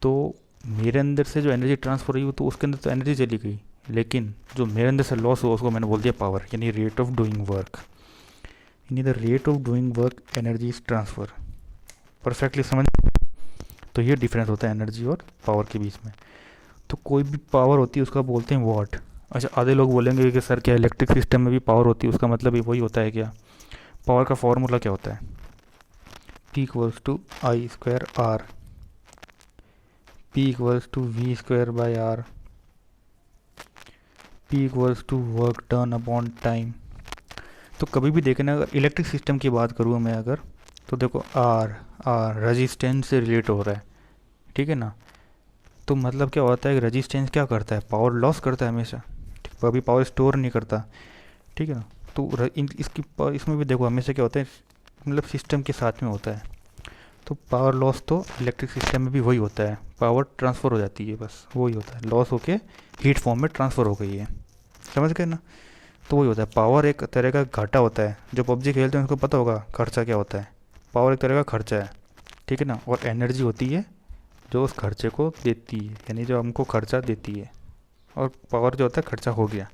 तो मेरे अंदर से जो एनर्जी ट्रांसफ़र हुई तो उसके अंदर तो एनर्जी चली गई, लेकिन जो मेरे अंदर से लॉस हुआ उसको मैंने बोल दिया पावर, यानी रेट ऑफ डूइंग वर्क। यानी the rate of doing work energy is transfer. Perfectly समझ। तो ये डिफरेंस होता है एनर्जी और पावर के बीच में। तो कोई भी पावर होती है उसका बोलते हैं वॉट। अच्छा, आधे लोग बोलेंगे कि सर क्या इलेक्ट्रिक सिस्टम में भी पावर होती है, उसका मतलब ही वही होता है क्या। पावर का फॉर्मूला क्या होता है, P equals to I square R, P equals to V square by R, P equals to work done upon time. तो कभी भी देखें ना, अगर इलेक्ट्रिक सिस्टम की बात करूँ मैं अगर, तो देखो आर रेजिस्टेंस से रिलेट हो रहा है। ठीक है ना, तो मतलब क्या होता है, रेजिस्टेंस क्या करता है, पावर लॉस करता है हमेशा, कभी पावर स्टोर नहीं करता। ठीक है ना, तो इसमें भी देखो हमेशा क्या होता है, मतलब सिस्टम के साथ में होता है। तो पावर लॉस तो इलेक्ट्रिक सिस्टम में भी वही होता है, पावर ट्रांसफ़र हो जाती है, बस वही होता है, लॉस होके हीट फॉर्म में ट्रांसफ़र हो गई है। समझ गए ना। तो वही होता है, पावर एक तरह का घाटा होता है। जो पबजी खेलते हैं उनको पता होगा खर्चा क्या होता है, पावर एक तरह का खर्चा है। ठीक है ना, और एनर्जी होती है जो उस खर्चे को देती है, यानी जो हमको खर्चा देती है, और पावर जो होता है खर्चा हो गया।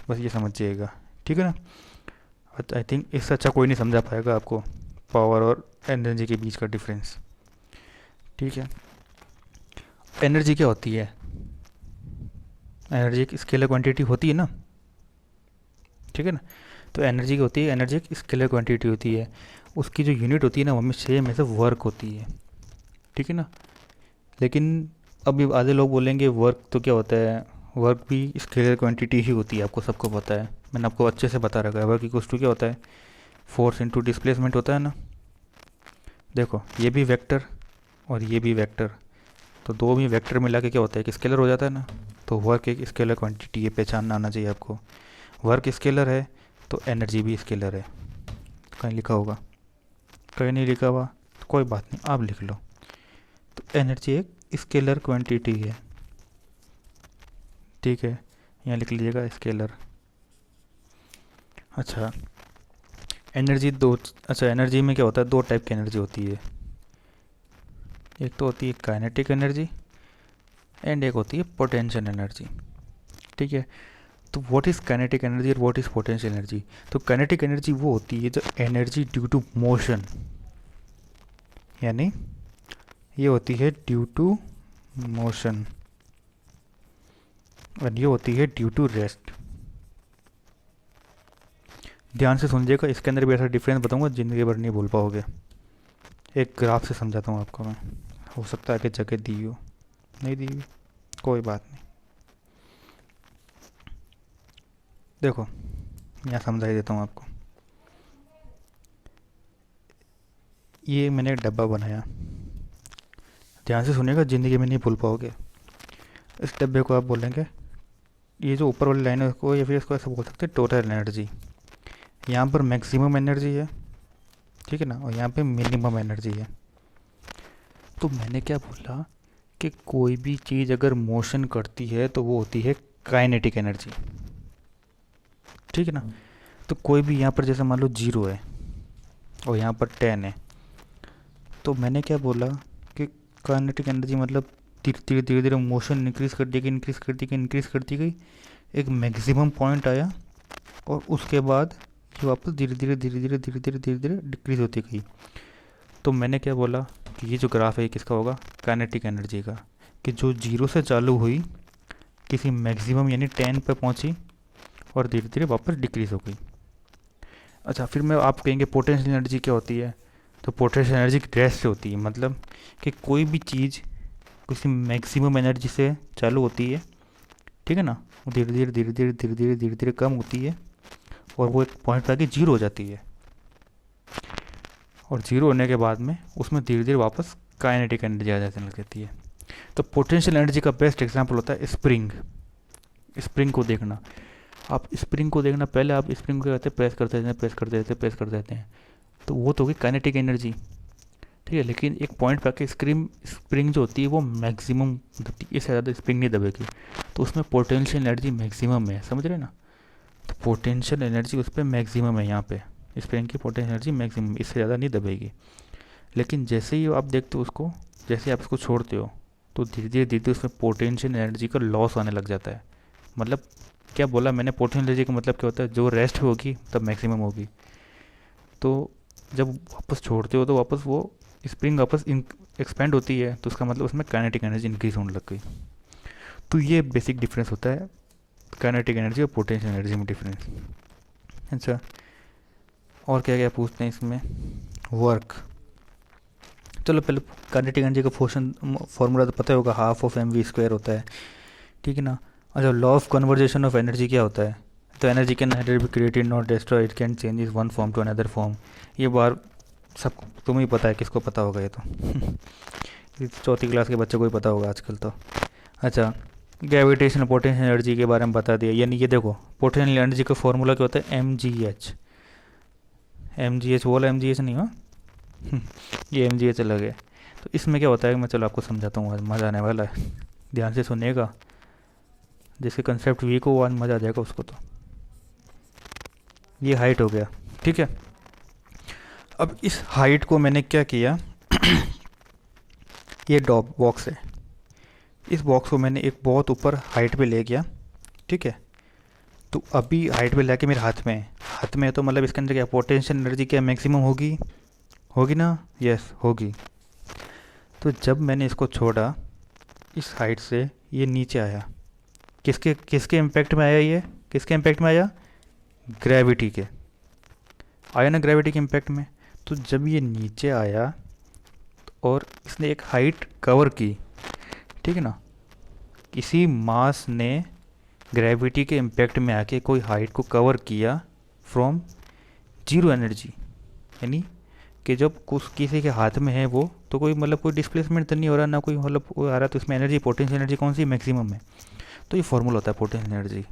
बस ये समझिएगा, ठीक है ना। आई थिंक इससे अच्छा कोई नहीं समझा पाएगा आपको पावर और एनर्जी के बीच का डिफरेंस। ठीक है, एनर्जी क्या होती है, एनर्जी एक स्केलर क्वांटिटी होती है ना। ठीक है ना, तो एनर्जी क्या होती है, एनर्जी एक स्केलर क्वांटिटी होती है, उसकी जो यूनिट होती है ना वो हमें सेम ऐसे वर्क होती है, ठीक है ना। लेकिन अभी आधे लोग बोलेंगे वर्क तो क्या होता है, वर्क भी स्केलर क्वांटिटी ही होती है, आपको सबको पता है, मैंने आपको अच्छे से बता रखा है। वर्क इक्वल्स टू क्या होता है, फोर्स इनटू डिस्प्लेसमेंट होता है ना। देखो ये भी वेक्टर और ये भी वेक्टर, तो दो भी वेक्टर मिला के क्या होता है, एक स्केलर हो जाता है ना। तो वर्क एक स्केलर क्वांटिटी, ये पहचानना आना चाहिए आपको। वर्क स्केलर है तो एनर्जी भी स्केलर है। कहीं लिखा होगा, कहीं नहीं लिखा हुआ तो कोई बात नहीं, आप लिख लो। तो एनर्जी एक स्केलर क्वांटिटी है, ठीक है, यहाँ लिख लीजिएगा स्केलर। अच्छा एनर्जी दो, अच्छा एनर्जी में क्या होता है, दो टाइप की एनर्जी होती है, एक तो होती है काइनेटिक एनर्जी एंड एक होती है पोटेंशियल एनर्जी, ठीक है। तो व्हाट इज़ काइनेटिक एनर्जी और व्हाट इज़ पोटेंशियल एनर्जी। तो काइनेटिक एनर्जी वो होती है जो एनर्जी ड्यू टू मोशन, यानी ये होती है ड्यू टू मोशन, और ये होती है ड्यू टू रेस्ट। ध्यान से सुनिएगा, इसके अंदर भी ऐसा डिफरेंस बताऊंगा ज़िंदगी भर नहीं भूल पाओगे। एक ग्राफ से समझाता हूँ आपको मैं, हो सकता है कि जगह दी हो, नहीं दी हुई कोई बात नहीं। देखो यहाँ समझा ही देता हूँ आपको। ये मैंने एक डब्बा बनाया, ध्यान से सुनिएगा, ज़िंदगी में नहीं भूल पाओगे। इस डब्बे को आप बोलेंगे, ये जो ऊपर वाली लाइन है उसको, या फिर इसको ऐसा बोल सकते हैं टोटल एनर्जी। यहाँ पर मैक्सिमम एनर्जी है, ठीक है ना, और यहाँ पे मिनिमम एनर्जी है। तो मैंने क्या बोला कि कोई भी चीज़ अगर मोशन करती है तो वो होती है काइनेटिक एनर्जी, ठीक है ना। तो कोई भी यहाँ पर जैसे मान लो 0 है और यहाँ पर 10 है, तो मैंने क्या बोला कि काइनेटिक एनर्जी मतलब धीरे धीरे धीरे धीरे मोशन इंक्रीज़ कर दी गई, इंक्रीज़ कर दी गई, इंक्रीज़ कर दी गई, एक मैक्सिमम पॉइंट आया और उसके बाद ये वापस धीरे धीरे धीरे धीरे धीरे धीरे धीरे धीरे डिक्रीज़ होती गई। तो मैंने क्या बोला कि ये जो ग्राफ है ये किसका होगा, काइनेटिक एनर्जी का, कि जो 0 से चालू हुई किसी मैक्सिमम यानी 10 पे पहुंची और धीरे धीरे वापस डिक्रीज़ हो गई। अच्छा फिर मैं आप कहेंगे पोटेंशियल एनर्जी क्या होती है। तो पोटेंशियल एनर्जी रेस्ट से होती है, मतलब कि कोई भी चीज़ किसी मैक्सिमम एनर्जी से चालू होती है, ठीक है ना, वो धीरे धीरे धीरे धीरे धीरे धीरे धीरे धीरे कम होती है और वो एक पॉइंट पे आके 0 हो जाती है, और 0 होने के बाद में उसमें धीरे धीरे वापस काइनेटिक एनर्जी आ जाने लग जाती है। तो पोटेंशियल एनर्जी का बेस्ट एग्जांपल होता है स्प्रिंग। स्प्रिंग को देखना, आप स्प्रिंग को देखना, पहले आप स्प्रिंग को क्या करते हैं, प्रेस करते रहते हैं, प्रेस करते रहते हैं, प्रेस करते रहते हैं, तो वो तो होगी काइनेटिक एनर्जी, ठीक है। लेकिन एक पॉइंट पे आके स्प्रिंग जो होती है वो मैक्सिमम, इससे ज़्यादा स्प्रिंग नहीं दबेगी, तो उसमें पोटेंशियल एनर्जी मैक्सिमम है, समझ रहे हैं ना। तो पोटेंशियल एनर्जी उस पर मैक्सिमम है, यहाँ पे स्प्रिंग की पोटेंशियल एनर्जी मैक्सिमम, इससे ज़्यादा नहीं दबेगी। लेकिन जैसे ही आप देखते हो उसको, जैसे आप इसको छोड़ते हो तो धीरे धीरे धीरे उसमें पोटेंशियल एनर्जी का लॉस आने लग जाता है। मतलब क्या बोला मैंने, पोटेंशियल एनर्जी का मतलब क्या होता है, जो रेस्ट होगी तब मैक्सिमम होगी, तो जब वापस छोड़ते हो तो वापस वो स्प्रिंग वापस एक्सपेंड होती है, तो उसका मतलब उसमें काइनेटिक एनर्जी इंक्रीज होने लग गई। तो ये बेसिक डिफरेंस होता है काइनेटिक एनर्जी और पोटेंशियल एनर्जी में डिफरेंस। अच्छा और क्या क्या पूछते हैं इसमें, वर्क। चलो पहले काइनेटिक एनर्जी का फॉर्मूला तो पता होगा, हाफ ऑफ mv² होता है, ठीक है ना। अच्छा law of conversation of energy क्या होता है, तो energy can neither be created not destroy, it can change is one form to another form. ये बार सब तुम्हें ही पता है, किसको पता होगा ये तो चौथी क्लास के बच्चे को ही पता होगा आजकल तो। अच्छा ग्रेविटेशनल पोटेंशियल एनर्जी के बारे में बता दिया, यानी ये देखो पोटेंशियल एनर्जी का फॉर्मूला क्या होता है, mgh बोला, mgh नहीं हो ये mgh अलग है। तो इसमें क्या होता है, मैं चलो आपको समझाता हूँ, आज मज़ा आने वाला है, ध्यान से सुनिएगा, जिसके कंसेप्ट वीक हो वो आज मज़ा आ जाएगा उसको। तो ये हाइट हो गया, ठीक है। अब इस हाइट को मैंने क्या किया ये डॉप बॉक्स है, इस बॉक्स को मैंने एक बहुत ऊपर हाइट पे ले गया, ठीक है। तो अभी हाइट पे लेके मेरे हाथ में है, तो मतलब इसके अंदर क्या पोटेंशियल एनर्जी क्या मैक्सिमम होगी, होगी ना, यस होगी। तो जब मैंने इसको छोड़ा इस हाइट से, ये नीचे आया, किसके इम्पैक्ट में आया, ये किसके इम्पैक्ट में आया, ग्रेविटी के, आया ना ग्रेविटी के इम्पैक्ट में। तो जब ये नीचे आया और इसने एक हाइट कवर की, ठीक है ना, किसी मास ने ग्रेविटी के इम्पैक्ट में आके कोई हाइट को कवर किया फ्रॉम जीरो एनर्जी, यानी कि जब कुछ किसी के हाथ में है वो, तो कोई मतलब कोई डिस्प्लेसमेंट तो नहीं हो रहा ना, कोई मतलब वो आ रहा, तो इसमें एनर्जी, पोटेंशियल एनर्जी कौन सी मैक्सिमम है। तो ये फॉर्मूला होता है पोटेंशियल एनर्जी,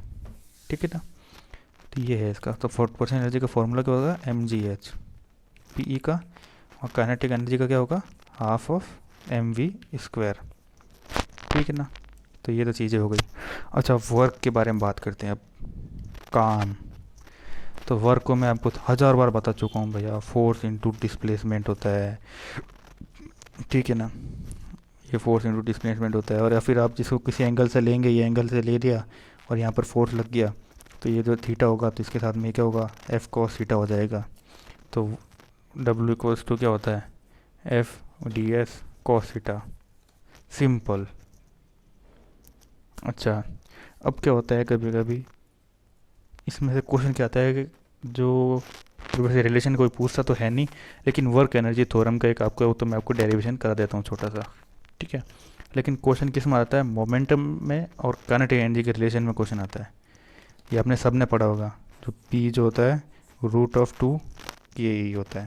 ठीक है ना। तो ये है इसका, तो पोटेंशियल एनर्जी का फॉर्मूला क्या होगा, mgh, का, और काइनेटिक एनर्जी का क्या होगा, हाफ ऑफ mv², ठीक है ना। तो ये तो चीज़ें हो गई। अच्छा, वर्क के बारे में बात करते हैं अब, काम। तो वर्क को मैं आपको 1000 बार बता चुका हूँ भैया, फोर्स इनटू डिस्प्लेसमेंट होता है, ठीक है ना। ये फोर्स इनटू डिस्प्लेसमेंट होता है, और या फिर आप जिसको किसी एंगल से लेंगे, ये एंगल से ले लिया और यहाँ पर फोर्स लग गया, तो ये जो थीटा होगा तो इसके साथ में क्या होगा, एफ कॉस थीटा हो जाएगा। तो डब्ल्यू इक्वल्स टू क्या होता है, F D S cos theta, simple. अच्छा, अब क्या होता है कभी कभी इसमें से क्वेश्चन क्या आता है कि जो वैसे रिलेशन कोई पूछता तो है नहीं, लेकिन वर्क एनर्जी थ्योरम का एक आपको, तो मैं आपको डेरिवेशन करा देता हूँ छोटा सा, ठीक है। लेकिन क्वेश्चन किस में आता है, मोमेंटम में और काइनेटिक एनर्जी के रिलेशन में क्वेश्चन आता है। ये आपने सब ने पढ़ा होगा, जो पी जो होता है √2 के होता है,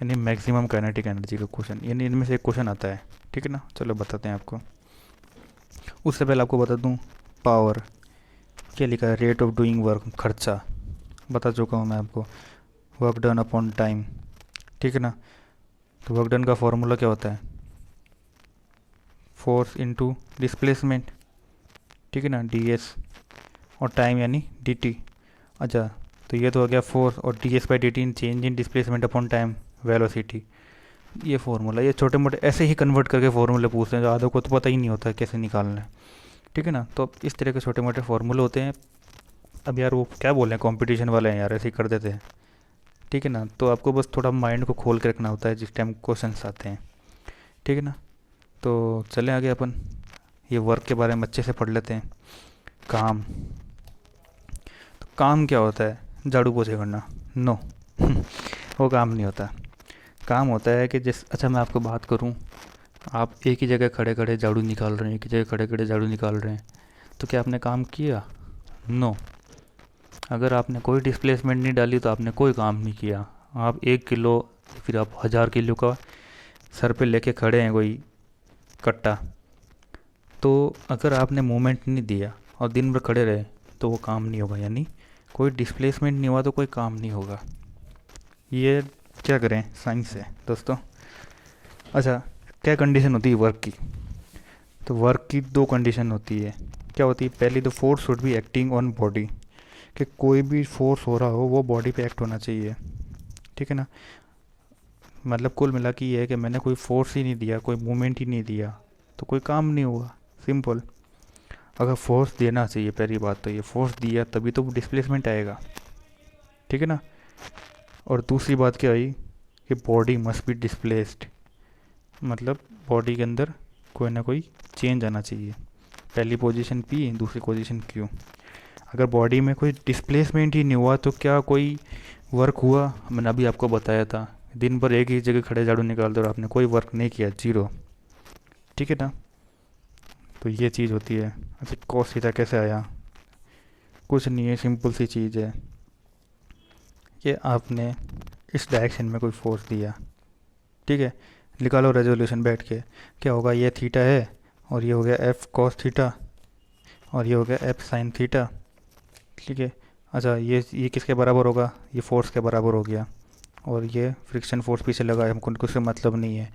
यानी मैक्सिमम काइनेटिक एनर्जी का क्वेश्चन, यानी इनमें से एक क्वेश्चन आता है, ठीक है ना। चलो बताते हैं आपको। उससे पहले आपको बता दूँ, पावर क्या लिखा है, रेट ऑफ डूइंग वर्क, खर्चा बता चुका हूँ मैं आपको, वर्क डन अपॉन टाइम, ठीक है ना। तो वर्क डन का फॉर्मूला क्या होता है, फोर्स इनटू डिस्प्लेसमेंट, ठीक है ना, ds, और टाइम यानी dt। अच्छा, तो ये तो हो गया फोर्स, और ds/dt change in displacement upon time, velocity. ये फार्मूला, ये छोटे मोटे ऐसे ही कन्वर्ट करके फार्मूले पूछते हैं, जो आधों को तो पता ही नहीं होता है कैसे निकालना है, ठीक है ना। तो इस तरह के छोटे मोटे फार्मूले होते हैं। अब यार वो क्या बोल रहे हैं, कंपटीशन वाले हैं यार, ऐसे ही कर देते हैं, ठीक है ना। तो आपको बस थोड़ा माइंड को खोल के रखना होता है जिस टाइम क्वेश्चन आते हैं, ठीक है ना। तो चलें आगे, अपन ये वर्क के बारे में अच्छे से पढ़ लेते हैं। काम, तो काम क्या होता है, झाड़ू पोछे करना, नो वो काम नहीं होता। काम होता है कि जिस, अच्छा मैं आपको बात करूं, आप एक ही जगह खड़े खड़े झाड़ू निकाल रहे हैं, एक ही जगह खड़े खड़े झाड़ू निकाल रहे हैं, तो क्या आपने काम किया, नो। अगर आपने कोई डिस्प्लेसमेंट नहीं डाली तो आपने कोई काम नहीं किया। आप 1 किलो, फिर आप 1000 किलो का सर पे लेके खड़े हैं कोई कट्टा, तो अगर आपने मूवमेंट नहीं दिया और दिन भर खड़े रहे तो वो काम नहीं होगा, यानी कोई डिस्प्लेसमेंट नहीं हुआ तो कोई काम नहीं होगा। ये क्या करें, साइंस है दोस्तों। अच्छा, क्या कंडीशन होती है वर्क की, तो वर्क की 2 कंडीशन होती है। क्या होती है, पहली तो force should be acting on body, कि कोई भी फोर्स हो रहा हो वो बॉडी पे एक्ट होना चाहिए, ठीक है ना। मतलब कुल मिला के ये है कि मैंने कोई फोर्स ही नहीं दिया, कोई मूवमेंट ही नहीं दिया, तो कोई काम नहीं हुआ, सिंपल। अगर फोर्स देना चाहिए, पहली बात तो ये फोर्स दिया तभी तो डिस्प्लेसमेंट आएगा, ठीक है ना। और दूसरी बात क्या आई कि बॉडी मस्ट बी डिस्प्लेस्ड, मतलब बॉडी के अंदर कोई ना कोई चेंज आना चाहिए, पहली पोजीशन पी, दूसरी पोजीशन क्यू। अगर बॉडी में कोई डिस्प्लेसमेंट ही नहीं हुआ तो क्या कोई वर्क हुआ, मैंने अभी आपको बताया था, दिन भर एक ही जगह खड़े झाड़ू निकाल दो और आपने कोई वर्क नहीं किया, जीरो, ठीक है ना। तो ये चीज़ होती है। अच्छा, कॉस थीटा कैसे आया, कुछ नहीं है, सिंपल सी चीज़ है कि आपने इस डायरेक्शन में कोई फोर्स दिया, ठीक है, निकालो रेजोल्यूशन बैठ के, क्या होगा, ये थीटा है और ये हो गया एफ कॉस थीटा और ये हो गया एफ साइन थीटा, ठीक है। अच्छा, ये किसके बराबर होगा, ये फोर्स के बराबर हो गया, और ये फ्रिक्शन फोर्स पीछे लगा है, हमको कुछ से मतलब नहीं है,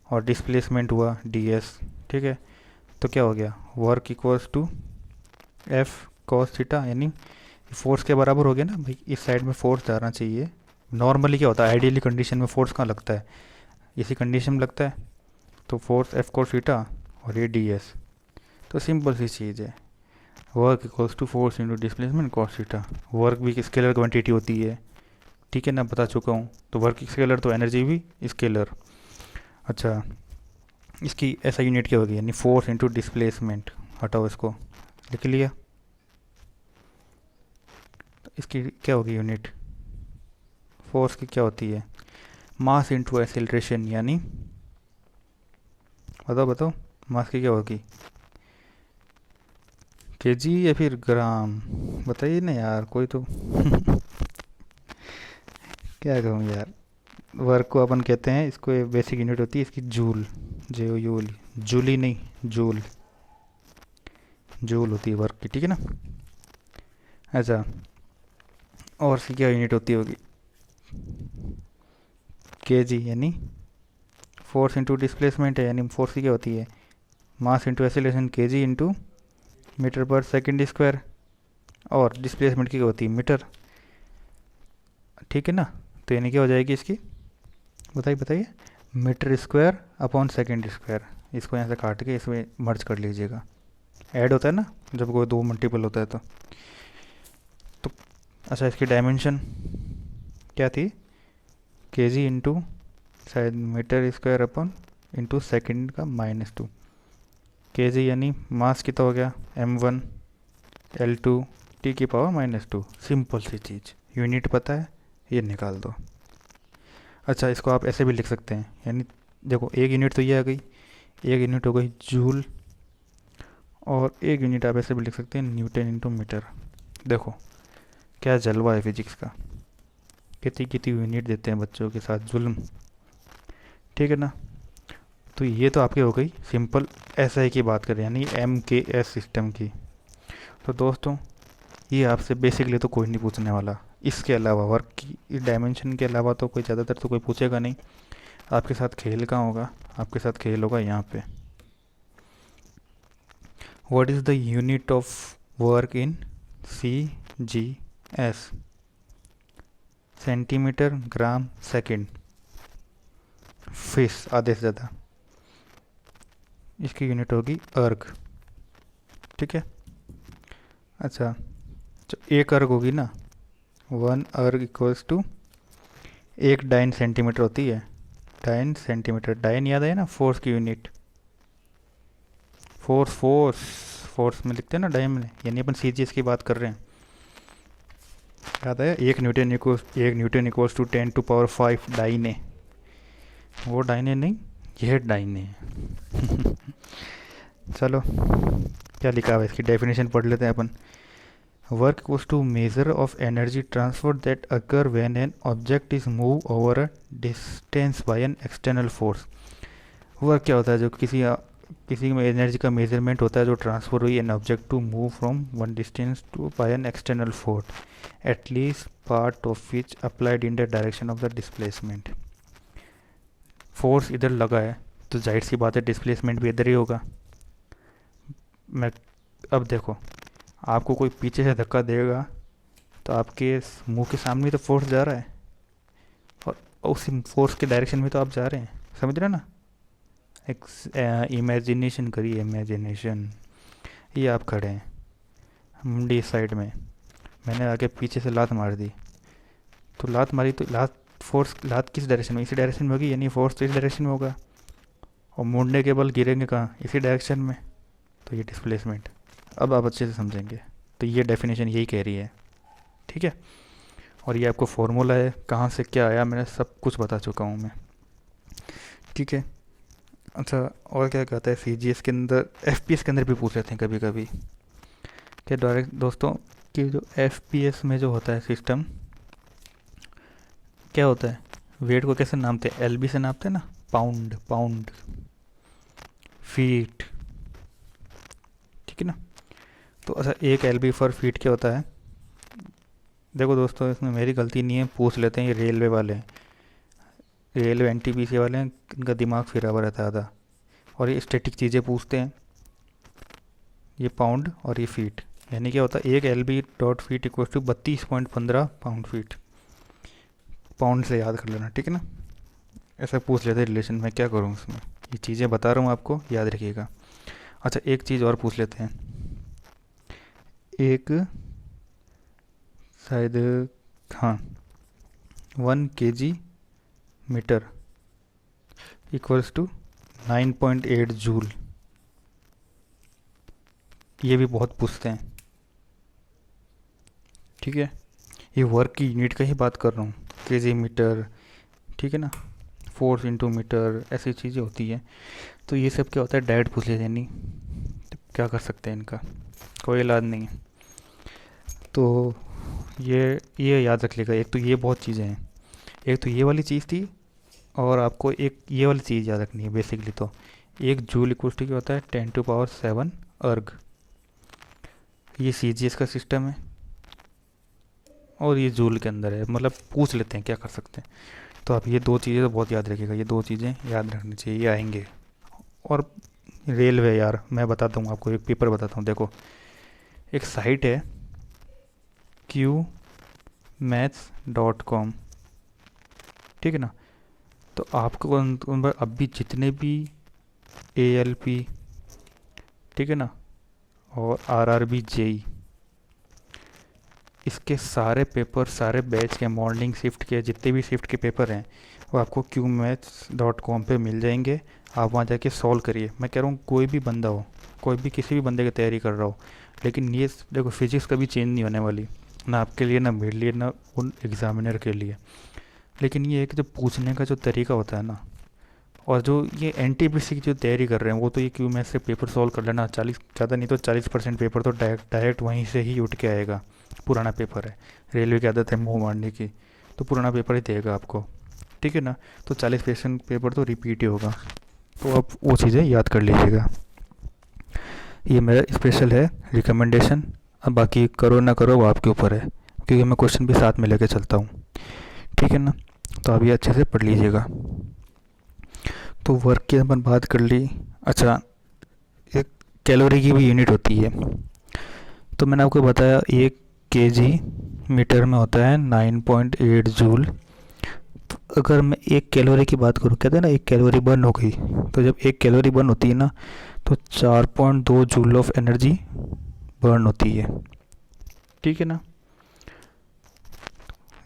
और डिस्प्लेसमेंट हुआ ds, ठीक है। तो क्या हो गया, work equals to F cos theta, यानी फोर्स के बराबर हो गया ना भाई, इस साइड में फोर्स जाना चाहिए। नॉर्मली क्या होता है, आइडियली कंडीशन में फोर्स कहाँ लगता है, इसी कंडीशन में लगता है, तो फोर्स एफ कॉस थीटा और ये ds। तो सिंपल सी चीज़ है, work equals to force into displacement cos theta. Work भी स्केलर क्वांटिटी होती है, ठीक है ना, बता चुका हूँ। तो वर्क स्केलर तो एनर्जी भी स्केलर। अच्छा, इसकी ऐसा यूनिट क्या होगी, यानी फोर्स इंटू डिस्प्लेसमेंट, हटाओ इसको, लिख लिया। तो इसकी क्या होगी यूनिट, फोर्स की क्या होती है, मास इंटू एक्सेलरेशन, यानी बताओ बताओ मास की क्या होगी, केजी या फिर ग्राम, बताइए ना यार कोई तो क्या कहूँ यार। वर्क को अपन कहते हैं, इसको बेसिक यूनिट होती है इसकी जूल, जे यूल, जूली नहीं जूल, जूल होती है वर्क की, ठीक है ना। अच्छा, और इसकी क्या यूनिट होती होगी, केजी, यानी फोर्स इंटू डिस्प्लेसमेंट है, यानी फोर्स की क्या होती है, mass into acceleration, KG into meter per second square, और डिस्प्लेसमेंट की क्या होती है, मीटर, ठीक है ना। तो यानी क्या हो जाएगी इसकी, बताइए बताइए, meter square upon second square. इसको यहाँ से काट के इसमें मर्ज कर लीजिएगा, ऐड होता है ना जब कोई दो मल्टीपल होता है तो अच्छा, इसकी डायमेंशन क्या थी, केजी इंटू शायद meter square upon into second का -2, केजी यानी मास कितना हो गया, m1 l2 t की पावर -2, सिंपल सी चीज़, यूनिट पता है, ये निकाल दो। अच्छा, इसको आप ऐसे भी लिख सकते हैं, यानी देखो एक यूनिट तो ये आ गई, एक यूनिट हो गई जूल, और एक यूनिट आप ऐसे भी लिख सकते हैं न्यूटन इंटू मीटर। देखो क्या जलवा है फिजिक्स का, कितनी कितनी यूनिट देते हैं बच्चों के साथ जुल्म, ठीक है ना। तो ये तो आपकी हो गई सिंपल एसआई की बात करें, यानी MKS सिस्टम की। तो दोस्तों ये आपसे बेसिकली तो कोई नहीं पूछने वाला, इसके अलावा वर्क की डायमेंशन के अलावा तो कोई ज़्यादातर तो कोई पूछेगा नहीं। आपके साथ खेल कहाँ होगा, आपके साथ खेल होगा यहाँ पे, what is the unit of work in CGS, centimetre gram second, फिस आधे से ज़्यादा, इसकी यूनिट होगी अर्ग, ठीक है। अच्छा, जो एक अर्ग होगी ना, 1 अर्ग इक्वल्स टू, एक डाइन सेंटीमीटर होती है, डाइन सेंटीमीटर, डाइन याद है ना, फोर्स की यूनिट, फोर्स फोर्स फोर्स में लिखते हैं ना डाइन में, यानी अपन CGS की बात कर रहे हैं, याद है, एक न्यूटन इक्वल्स टू 10⁵ डाइने, वो डाइने नहीं, यह डाइने है चलो क्या लिखा हुआ है, इसकी डेफिनेशन पढ़ लेते हैं अपन। Work equals to measure of energy transfer that occur when an object is move over a distance by an external force. Work क्या होता है, जो किसी में एनर्जी का मेजरमेंट होता है जो ट्रांसफर हुई an object to move from one distance to by an external force, at least part of which applied in the direction of the displacement. Force इधर लगा है तो जाहिर सी बात है डिस्प्लेसमेंट भी इधर ही होगा। मैं अब देखो, आपको कोई पीछे से धक्का देगा तो आपके मुंह के सामने तो फोर्स जा रहा है, और उसी फोर्स के डायरेक्शन में तो आप जा रहे हैं, समझ रहे हैं ना। इमेजिनेशन करिए, इमेजिनेशन, ये आप खड़े हैं मुंडी साइड में, मैंने आके पीछे से लात मार दी, तो लात मारी तो लात किस डायरेक्शन में, इसी डायरेक्शन में होगी, यानी फोर्स तो इस डायरेक्शन में होगा, और मुड़ने के बल गिरेंगे कहाँ, इसी डायरेक्शन में, तो ये डिस्प्लेसमेंट। अब आप अच्छे से समझेंगे, तो ये डेफिनेशन यही कह रही है, ठीक है। और ये आपको फॉर्मूला है, कहाँ से क्या आया मैंने सब कुछ बता चुका हूँ मैं, ठीक है। अच्छा, और क्या कहता है CGS के अंदर, FPS के अंदर भी पूछ लेते हैं कभी कभी, कि डायरेक्ट दोस्तों कि जो FPS में जो होता है सिस्टम, क्या होता है, वेट को कैसे नापते हैं, LB से नापते हैं ना, पाउंड फीट, ठीक है ना। तो अच्छा, 1 LB पर फीट क्या होता है, देखो दोस्तों इसमें मेरी गलती नहीं है, पूछ लेते हैं, ये रेलवे वाले हैं, रेलवे NTPC वाले हैं, इनका दिमाग फिरा हुआ रहता है आधा, और ये स्टैटिक चीज़ें पूछते हैं, ये पाउंड और ये फीट, यानी क्या होता है 1 LB dot feet equal to 32.15 pound feet, pound से याद कर लेना, ठीक है ना। ऐसा पूछ लेते हैं रिलेशन में, क्या करूँ उसमें, ये चीज़ें बता रहा हूँ आपको, याद रखिएगा। अच्छा, एक चीज़ और पूछ लेते हैं, एक शायद, हाँ, 1 kg meter equals to 9.8 joule, ये भी बहुत पूछते हैं, ठीक है। ये वर्क की यूनिट का ही बात कर रहा हूँ, केजी मीटर, ठीक है ना, फोर्स इंटू मीटर, ऐसी चीज़ें होती हैं। तो ये सब क्या होता है, डायरेक्ट पूछ लेते हैं, नहीं तो क्या कर सकते हैं, इनका कोई इलाज नहीं है। तो ये याद रख लेगा। एक तो ये बहुत चीज़ें हैं, एक तो ये वाली चीज़ थी, और आपको एक ये वाली चीज़ याद रखनी है बेसिकली। तो एक जूल इक्वल टू क्या होता है, 10⁻7 अर्ग। ये CGS का सिस्टम है और ये जूल के अंदर है, मतलब पूछ लेते हैं क्या कर सकते हैं। तो आप ये दो चीज़ें तो बहुत याद रखिएगा, ये दो चीज़ें याद रखनी चाहिए, ये आएंगे। और रेलवे यार मैं बताता हूँ आपको, एक पेपर बताता हूँ। देखो एक साइट है qmaths.com, ठीक है ना। तो आपको उन पर अभी जितने भी ALP, ठीक है ना, और RRB JEE, इसके सारे पेपर, सारे बैच के, मॉर्निंग शिफ्ट के, जितने भी शिफ्ट के पेपर हैं वो आपको qmaths.com पे मिल जाएंगे। आप वहाँ जाके सॉल्व करिए। मैं कह रहा हूँ कोई भी बंदा हो, कोई भी किसी भी बंदे की तैयारी कर रहा हो, लेकिन ये देखो फिजिक्स कभी चेंज नहीं होने वाली, ना आपके लिए, ना मेरे लिए, ना उन एग्ज़ामिनर के लिए। लेकिन ये है कि जो पूछने का जो तरीका होता है ना, और जो ये NTPC की जो तैयारी कर रहे हैं वो तो ये क्यू मैथ से पेपर सॉल्व कर लेना, 40 ज़्यादा नहीं तो 40% पेपर तो डायरेक्ट वहीं से ही उठ के आएगा। पुराना पेपर है, रेलवे की आदत है मुँह मारने की, तो पुराना पेपर ही देगा आपको, ठीक है ना। तो 40% पेपर तो रिपीट ही होगा, तो आप वो चीज़ें याद कर लीजिएगा। ये मेरा स्पेशल है रिकमेंडेशन। अब बाकी करो ना करो वो आपके ऊपर है, क्योंकि मैं क्वेश्चन भी साथ में लेके चलता हूँ, ठीक है ना। तो आप ये अच्छे से पढ़ लीजिएगा। तो वर्क की अपन बात कर ली। अच्छा, एक कैलोरी की भी यूनिट होती है। तो मैंने आपको बताया 1 kg मीटर में होता है 9.8 जूल। तो अगर मैं 1 कैलोरी की बात करूँ, कहते हैं ना 1 कैलोरी बर्न हो गई, तो जब 1 कैलोरी बर्न होती है ना, तो 4.2 जूल ऑफ एनर्जी बर्न होती है, ठीक है ना।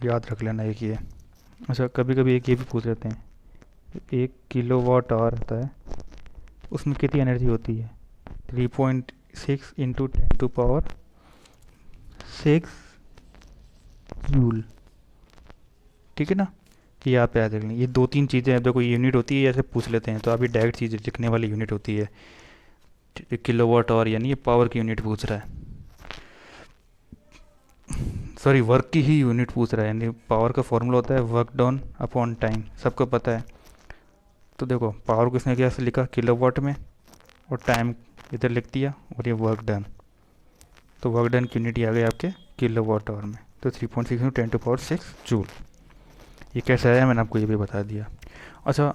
याद रख लेना एक ये। अच्छा, कभी कभी एक ये भी पूछ लेते हैं, 1 किलोवाट आवर होता है, उसमें कितनी एनर्जी होती है, 3.6 इंटू 10⁻6 जूल, ठीक है ना। ये आप याद रख लें। ये 2-3 चीज़ें हैं, देखो यूनिट होती है, ऐसे पूछ लेते हैं तो अभी डायरेक्ट चीज़ें लिखने वाली यूनिट होती है। किलोवाट आवर यानी ये पावर की यूनिट पूछ रहा है, सॉरी वर्क की ही यूनिट पूछ रहा है। यानी पावर का फॉर्मूला होता है वर्क डन अपॉन टाइम, सबको पता है। तो देखो पावर को इसने कैसे लिखा, किलोवाट में, और टाइम इधर लिख दिया, और ये वर्क डन। तो वर्क डन की यूनिट आ गई आपके किलोवाट आवर में। तो 3.6 इंटू 10⁻6 जूल। ये कैसे आया मैंने आपको ये भी बता दिया। अच्छा,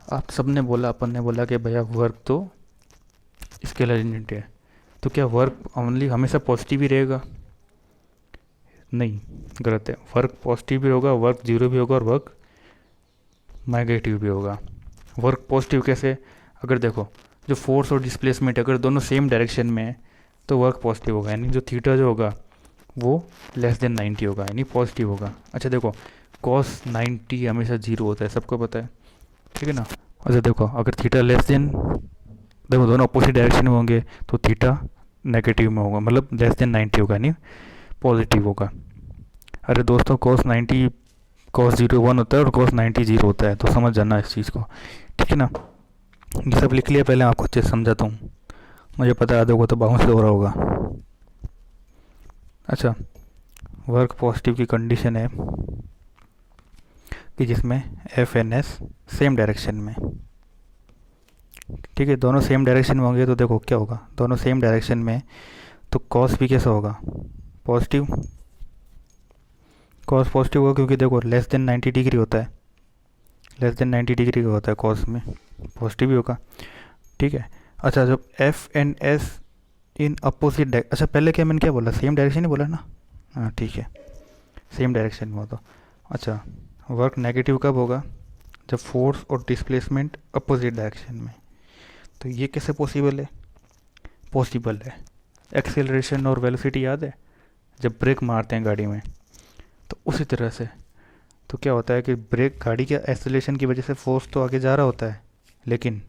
आप सब ने बोला, अपन ने बोला कि भैया वर्क तो स्केलर यूनिट है, तो क्या वर्क ओनली हमेशा पॉजिटिव ही रहेगा? नहीं, गलत है। वर्क पॉजिटिव भी होगा, वर्क जीरो भी होगा, और वर्क नेगेटिव भी होगा। वर्क पॉजिटिव कैसे? अगर देखो जो फोर्स और डिस्प्लेसमेंट अगर दोनों सेम डायरेक्शन में है तो वर्क पॉजिटिव होगा, यानी जो थीटा जो होगा वो लेस देन 90 होगा, यानी पॉजिटिव होगा। अच्छा देखो cos 90 हमेशा जीरो होता है, सबको पता है, ठीक है ना। अच्छा देखो अगर थीटा लेस देन, देखो दोनों अपोजिट डायरेक्शन में होंगे तो थीटा नेगेटिव में होगा, मतलब लेस देन 90 होगा, यानी पॉजिटिव होगा। अरे दोस्तों cos 90 cos 0 1 होता है और cos 90 0 होता है, तो समझ जाना इस चीज़ को, ठीक है ना। ये सब लिख लिया, पहले आपको अच्छे से समझाता हूँ, मुझे पता है आधे को तो बाउंस हो रहा होगा। अच्छा, वर्क पॉजिटिव की कंडीशन है कि जिसमें FNS सेम डायरेक्शन में, ठीक है, दोनों सेम डायरेक्शन में होंगे तो देखो क्या होगा, दोनों सेम डायरेक्शन में तो कॉस भी कैसा होगा, पॉजिटिव। कॉस पॉजिटिव होगा क्योंकि देखो लेस देन 90 डिग्री होता है, लेस देन 90 डिग्री का होता है कॉस में, पॉजिटिव ही होगा, ठीक है। अच्छा, जब FNS इन अपोजिट अच्छा पहले क्या मैंने क्या बोला, सेम डायरेक्शन ही बोला ना, हाँ ठीक है, सेम डायरेक्शन में हो तो। अच्छा, वर्क नेगेटिव कब होगा, जब फोर्स और डिस्प्लेसमेंट अपोजिट डायरेक्शन में। तो ये कैसे पॉसिबल है? पॉसिबल है, एक्सेलरेशन और वेलोसिटी याद है, जब ब्रेक मारते हैं गाड़ी में तो उसी तरह से। तो क्या होता है कि ब्रेक, गाड़ी के एक्सेलरेशन की वजह से फोर्स तो आगे जा रहा होता है, लेकिन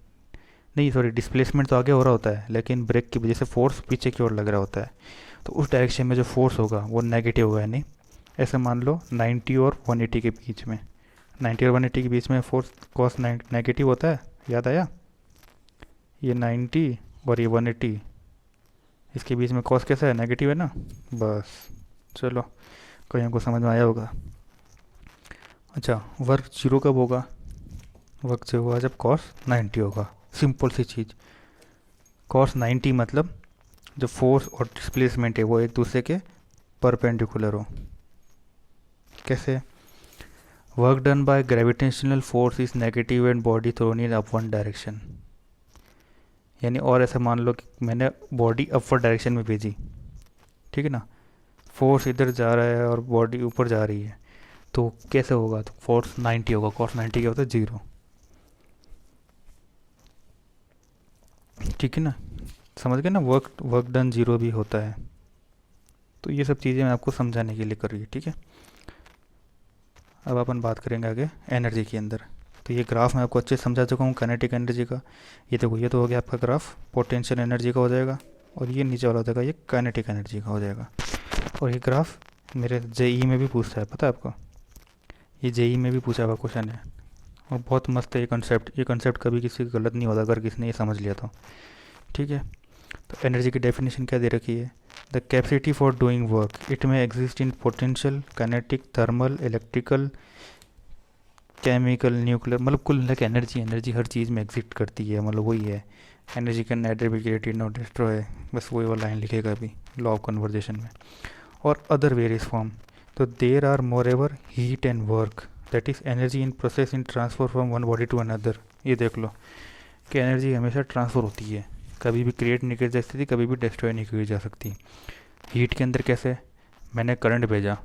नहीं सॉरी डिस्प्लेसमेंट तो आगे हो रहा होता है, लेकिन ब्रेक की वजह से फोर्स पीछे की ओर लग रहा होता है। तो उस डायरेक्शन में जो फोर्स होगा वो नेगेटिव होगा, यानी ऐसे मान लो 90 और 180 के बीच में, 90 और 180 के बीच में फोर्स कॉस नेगेटिव होता है, याद आया? ये 90 और ये 180, इसके बीच में कॉस कैसा है, नेगेटिव है ना। बस चलो, कहीं हमको समझ में आया होगा। अच्छा, वर्क जीरो कब होगा? वर्क जीरो होगा जब कॉस 90 होगा। सिंपल सी चीज़, कॉस 90 मतलब जो फोर्स और डिस्प्लेसमेंट है वो एक दूसरे के परपेंडिकुलर हो। कैसे? Work done by gravitational force is negative and body thrown in upward direction. यानी और ऐसे मान लो कि मैंने बॉडी अपवर्ड डायरेक्शन में भेजी, ठीक है ना, फोर्स इधर जा रहा है और बॉडी ऊपर जा रही है, तो कैसे होगा? तो फोर्स 90 होगा। कॉस 90 क्या होता है? जीरो। ठीक है ना, समझ गए ना, वर्क डन जीरो भी होता है। तो ये सब चीज़ें मैं आपको समझाने के लिए कर रही है, ठीक है। अब अपन बात करेंगे आगे एनर्जी के अंदर। तो ये ग्राफ मैं आपको अच्छे से समझा चुका हूँ काइनेटिक एनर्जी का। ये देखो, ये तो हो गया आपका ग्राफ पोटेंशियल एनर्जी का हो जाएगा, और ये नीचे वाला हो जाएगा ये काइनेटिक एनर्जी का हो जाएगा। और ये ग्राफ मेरे जेई में भी पूछता है, पता है आपको? ये जेई में भी पूछा हुआ क्वेश्चन है, और बहुत मस्त है ये कंसेप्ट कभी किसी का गलत नहीं होता अगर किसी ने ये समझ लिया तो, ठीक है। तो एनर्जी की डेफिनेशन क्या दे रखी है? The capacity for doing work, it may exist in potential, kinetic, thermal, electrical, chemical, nuclear, मतलब कुल मिला के एनर्जी हर चीज़ में एग्जिस्ट करती है, मतलब वही है energy can nether B created not destroy, बस वही वो लाइन लिखेगा अभी लॉ ऑफ कन्वर्जेशन में। और अदर वेरियस फॉर्म, तो there are more ever heat and work, that is energy in process in transfer from one body to another. ये देख लो कि एनर्जी हमेशा ट्रांसफ़र होती है, कभी भी क्रिएट नहीं की जा सकती, कभी भी डिस्ट्रॉय नहीं की जा सकती। हीट के अंदर कैसे? मैंने करंट भेजा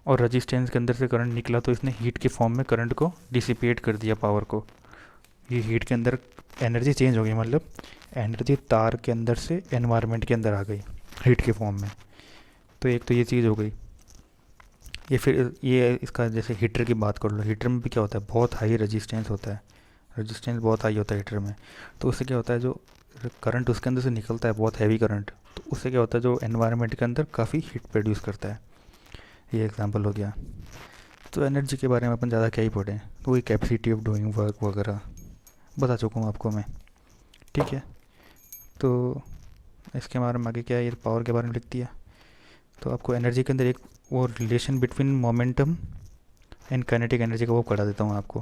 और रजिस्टेंस के अंदर से करंट निकला, तो इसने हीट के फॉर्म में करंट को डिसिपेट कर दिया, पावर को। ये हीट के अंदर एनर्जी चेंज हो गई, मतलब एनर्जी तार के अंदर से एनवायरनमेंट के अंदर आ गई हीट के फॉर्म में। तो एक तो ये चीज़ हो गई। ये फिर ये इसका जैसे हीटर की बात कर लो, हीटर में भी क्या होता है? बहुत हाई रजिस्टेंस होता है, रजिस्टेंस बहुत हाई होता है हीटर में। तो उससे क्या होता है, जो करंट उसके अंदर से निकलता है बहुत हैवी करंट, तो उससे क्या होता है, जो एनवायरनमेंट के अंदर काफ़ी हीट प्रोड्यूस करता है। ये एग्जांपल हो गया। तो एनर्जी के बारे में अपन ज़्यादा क्या ही पढ़ें, तो वही कैपेसिटी ऑफ डूइंग वर्क वगैरह बता चुका हूँ आपको मैं, ठीक है। तो इसके बारे में आगे क्या है, ये पावर के बारे में लिख दिया। तो आपको एनर्जी के अंदर एक वो relation between momentum and kinetic energy का वो पढ़ा देता हूँ आपको,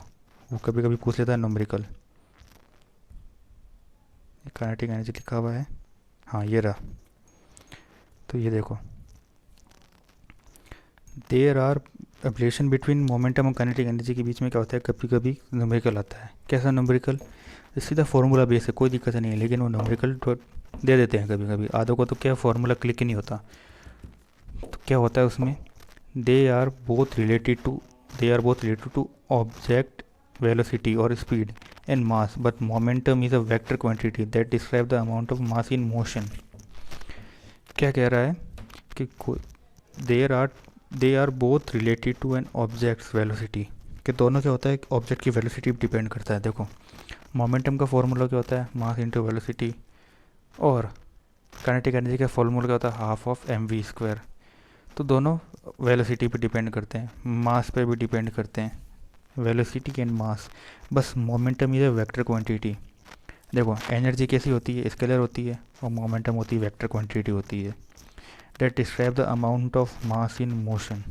वो कभी कभी पूछ लेता है न्यूमेरिकल। काइनेटिक एनर्जी लिखा हुआ है, हाँ ये रहा। तो ये देखो, there are relation between momentum और काइनेटिक एनर्जी के बीच में क्या होता है, कभी कभी न्यूमेरिकल आता है। कैसा न्यूमेरिकल? सीधा फार्मूला बेस है, कोई दिक्कत नहीं है, लेकिन वो न्यूमेरिकल दे देते हैं कभी कभी। आधों को तो क्या फार्मूला क्लिक ही नहीं होता। तो क्या होता है उसमें, they are both related to object velocity और speed and mass, but momentum is a vector quantity that describe the amount of mass in motion। क्या कह रहा है कि they are both related to an object's velocity, कि दोनों क्या होता है, ऑब्जेक्ट की वेलोसिटी डिपेंड करता है। देखो, मोमेंटम का फॉर्मूला क्या होता है, मास इंटू वेलोसिटी, और काइनेटिक एनर्जी का फॉर्मूला क्या होता है, हाफ ऑफ mv²। तो दोनों वेलोसिटी पे डिपेंड करते हैं, मास पे भी डिपेंड करते हैं, वेलोसिटी एंड मास। बस momentum is a vector quantity. देखो, एनर्जी कैसी होती है, स्केलर होती है, और मोमेंटम होती है वेक्टर क्वांटिटी होती है, that describe the amount of mass in motion.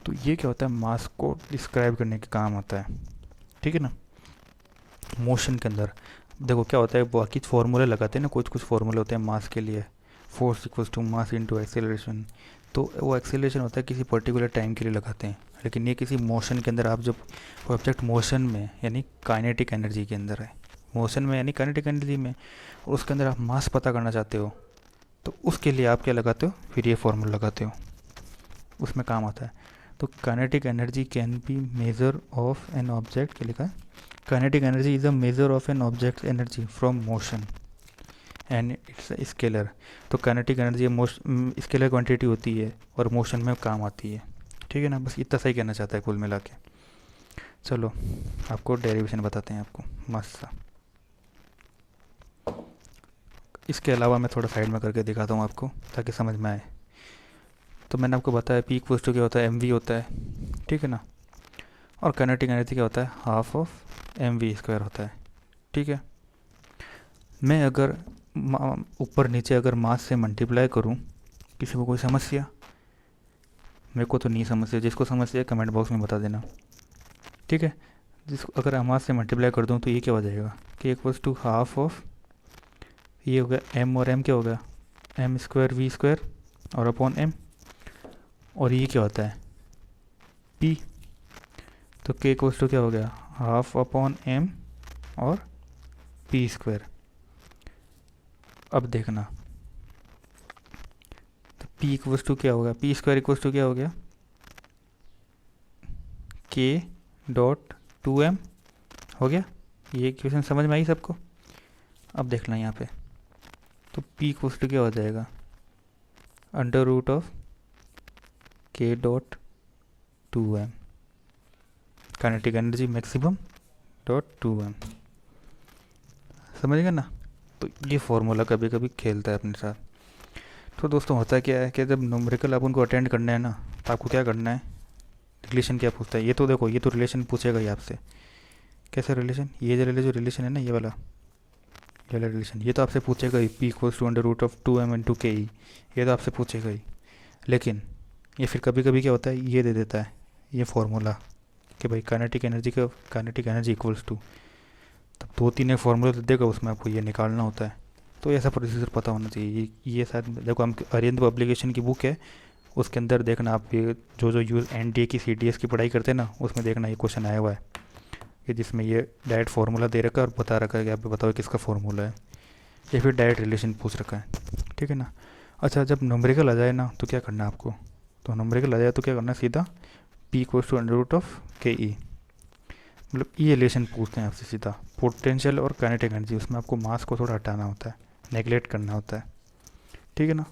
तो ये क्या होता है, मास को डिस्क्राइब करने के काम आता है, ठीक है ना। मोशन के अंदर देखो क्या होता है, बाकी फार्मूले लगाते हैं ना, कुछ फार्मूले होते हैं मास के लिए, force equals to mass into acceleration. तो वो एक्सेलरेशन होता है किसी पर्टिकुलर टाइम के लिए लगाते हैं, लेकिन ये किसी मोशन के अंदर, आप जब ऑब्जेक्ट मोशन में यानी काइनेटिक एनर्जी के अंदर है, मोशन में यानी काइनेटिक एनर्जी में, और उसके अंदर आप मास पता करना चाहते हो, तो उसके लिए आप क्या लगाते हो, फिर ये फॉर्मूला लगाते हो, उसमें काम आता है। तो kinetic energy can be measure of an object, क्या लिखा है, kinetic energy is a measure of an object energy from motion and it's scalar. तो काइनेटिक एनर्जी स्केलर क्वांटिटी होती है और मोशन में काम आती है, ठीक है ना। बस इतना सही कहना चाहता है कुल मिला के। चलो आपको डेरिवेशन बताते हैं आपको मस्त सा। इसके अलावा मैं थोड़ा साइड में करके दिखाता हूँ आपको ताकि समझ में आए। तो मैंने आपको बताया पी इक्वल्स टू क्या होता है, एम वी होता है, ठीक है ना। और काइनेटिक एनर्जी क्या होता है, half of M V square होता है, ठीक है। मैं अगर ऊपर नीचे अगर मास से मल्टीप्लाई करूं, किसी को कोई समस्या? मेरे को तो नहीं समस्या, जिसको समस्या है कमेंट बॉक्स में बता देना, ठीक है। जिसको अगर मास से मल्टीप्लाई कर दूं तो ये क्या हो जाएगा, कि इक्वल्स टू हाफ ऑफ, ये हो गया एम और एम क्या हो गया, एम स्क्वायर वी स्क्वायर और अपॉन एम, और ये क्या होता है पी, तो के इक्वल्स टू क्या हो गया, हाफ अपॉन एम और पी स्क्वायर। अब देखना तो पी इक्वल्स टू क्या हो गया, पी स्क्वायर इक्वल्स टू क्या हो गया, के डॉट 2m हो गया। ये इक्वेशन समझ में आई सबको? अब देखना यहाँ पे, तो p इक्वल्स टू क्या हो जाएगा, अंडर रूट ऑफ के dot 2m, kinetic energy maximum dot 2m, समझ गए ना। तो ये फॉर्मूला कभी कभी खेलता है अपने साथ। तो दोस्तों होता क्या है कि जब न्यूमेरिकल आप उनको अटेंड करना है ना, तो आपको क्या करना है, रिलेशन क्या पूछता है, ये तो देखो, ये तो रिलेशन पूछेगा ही आपसे। कैसा रिलेशन, ये जो रिलेशन है ना, ये वाला रिलेशन, ये तो आपसे पूछेगा ही, P equals to under root of 2m into K E, ये तो आपसे पूछेगा ही। लेकिन ये फिर कभी कभी क्या होता है, ये दे देता है ये फॉर्मूला कि भाई काइनेटिक एनर्जी इक्वल्स टू, तब 2-3 एक फार्मूला देगा, उसमें आपको ये निकालना होता है। तो ऐसा प्रोसीजर पता होना चाहिए। ये शायद देखो, हम अरिहंत पब्लिकेशन की बुक है, उसके अंदर देखना आप, ये जो यूज एनडीए की सीटीएस की पढ़ाई करते हैं ना, उसमें देखना ये क्वेश्चन आया हुआ है कि जिसमें ये डायरेक्ट फार्मूला दे रखा है और बता रखा है कि आप बताओ किसका फार्मूला है, या फिर डायरेक्ट रिलेशन पूछ रखा है, ठीक है ना। अच्छा, जब न्यूमेरिकल आ जाए ना तो क्या करना है आपको, तो न्यूमेरिकल आ जाए तो क्या करना है, सीधा P equals to under root of K E, मतलब ये रिलेशन पूछते हैं आपसे सीधा, पोटेंशियल और काइनेटिक एनर्जी, उसमें आपको मास को थोड़ा हटाना होता है, नेगलेक्ट करना होता है, ठीक है ना।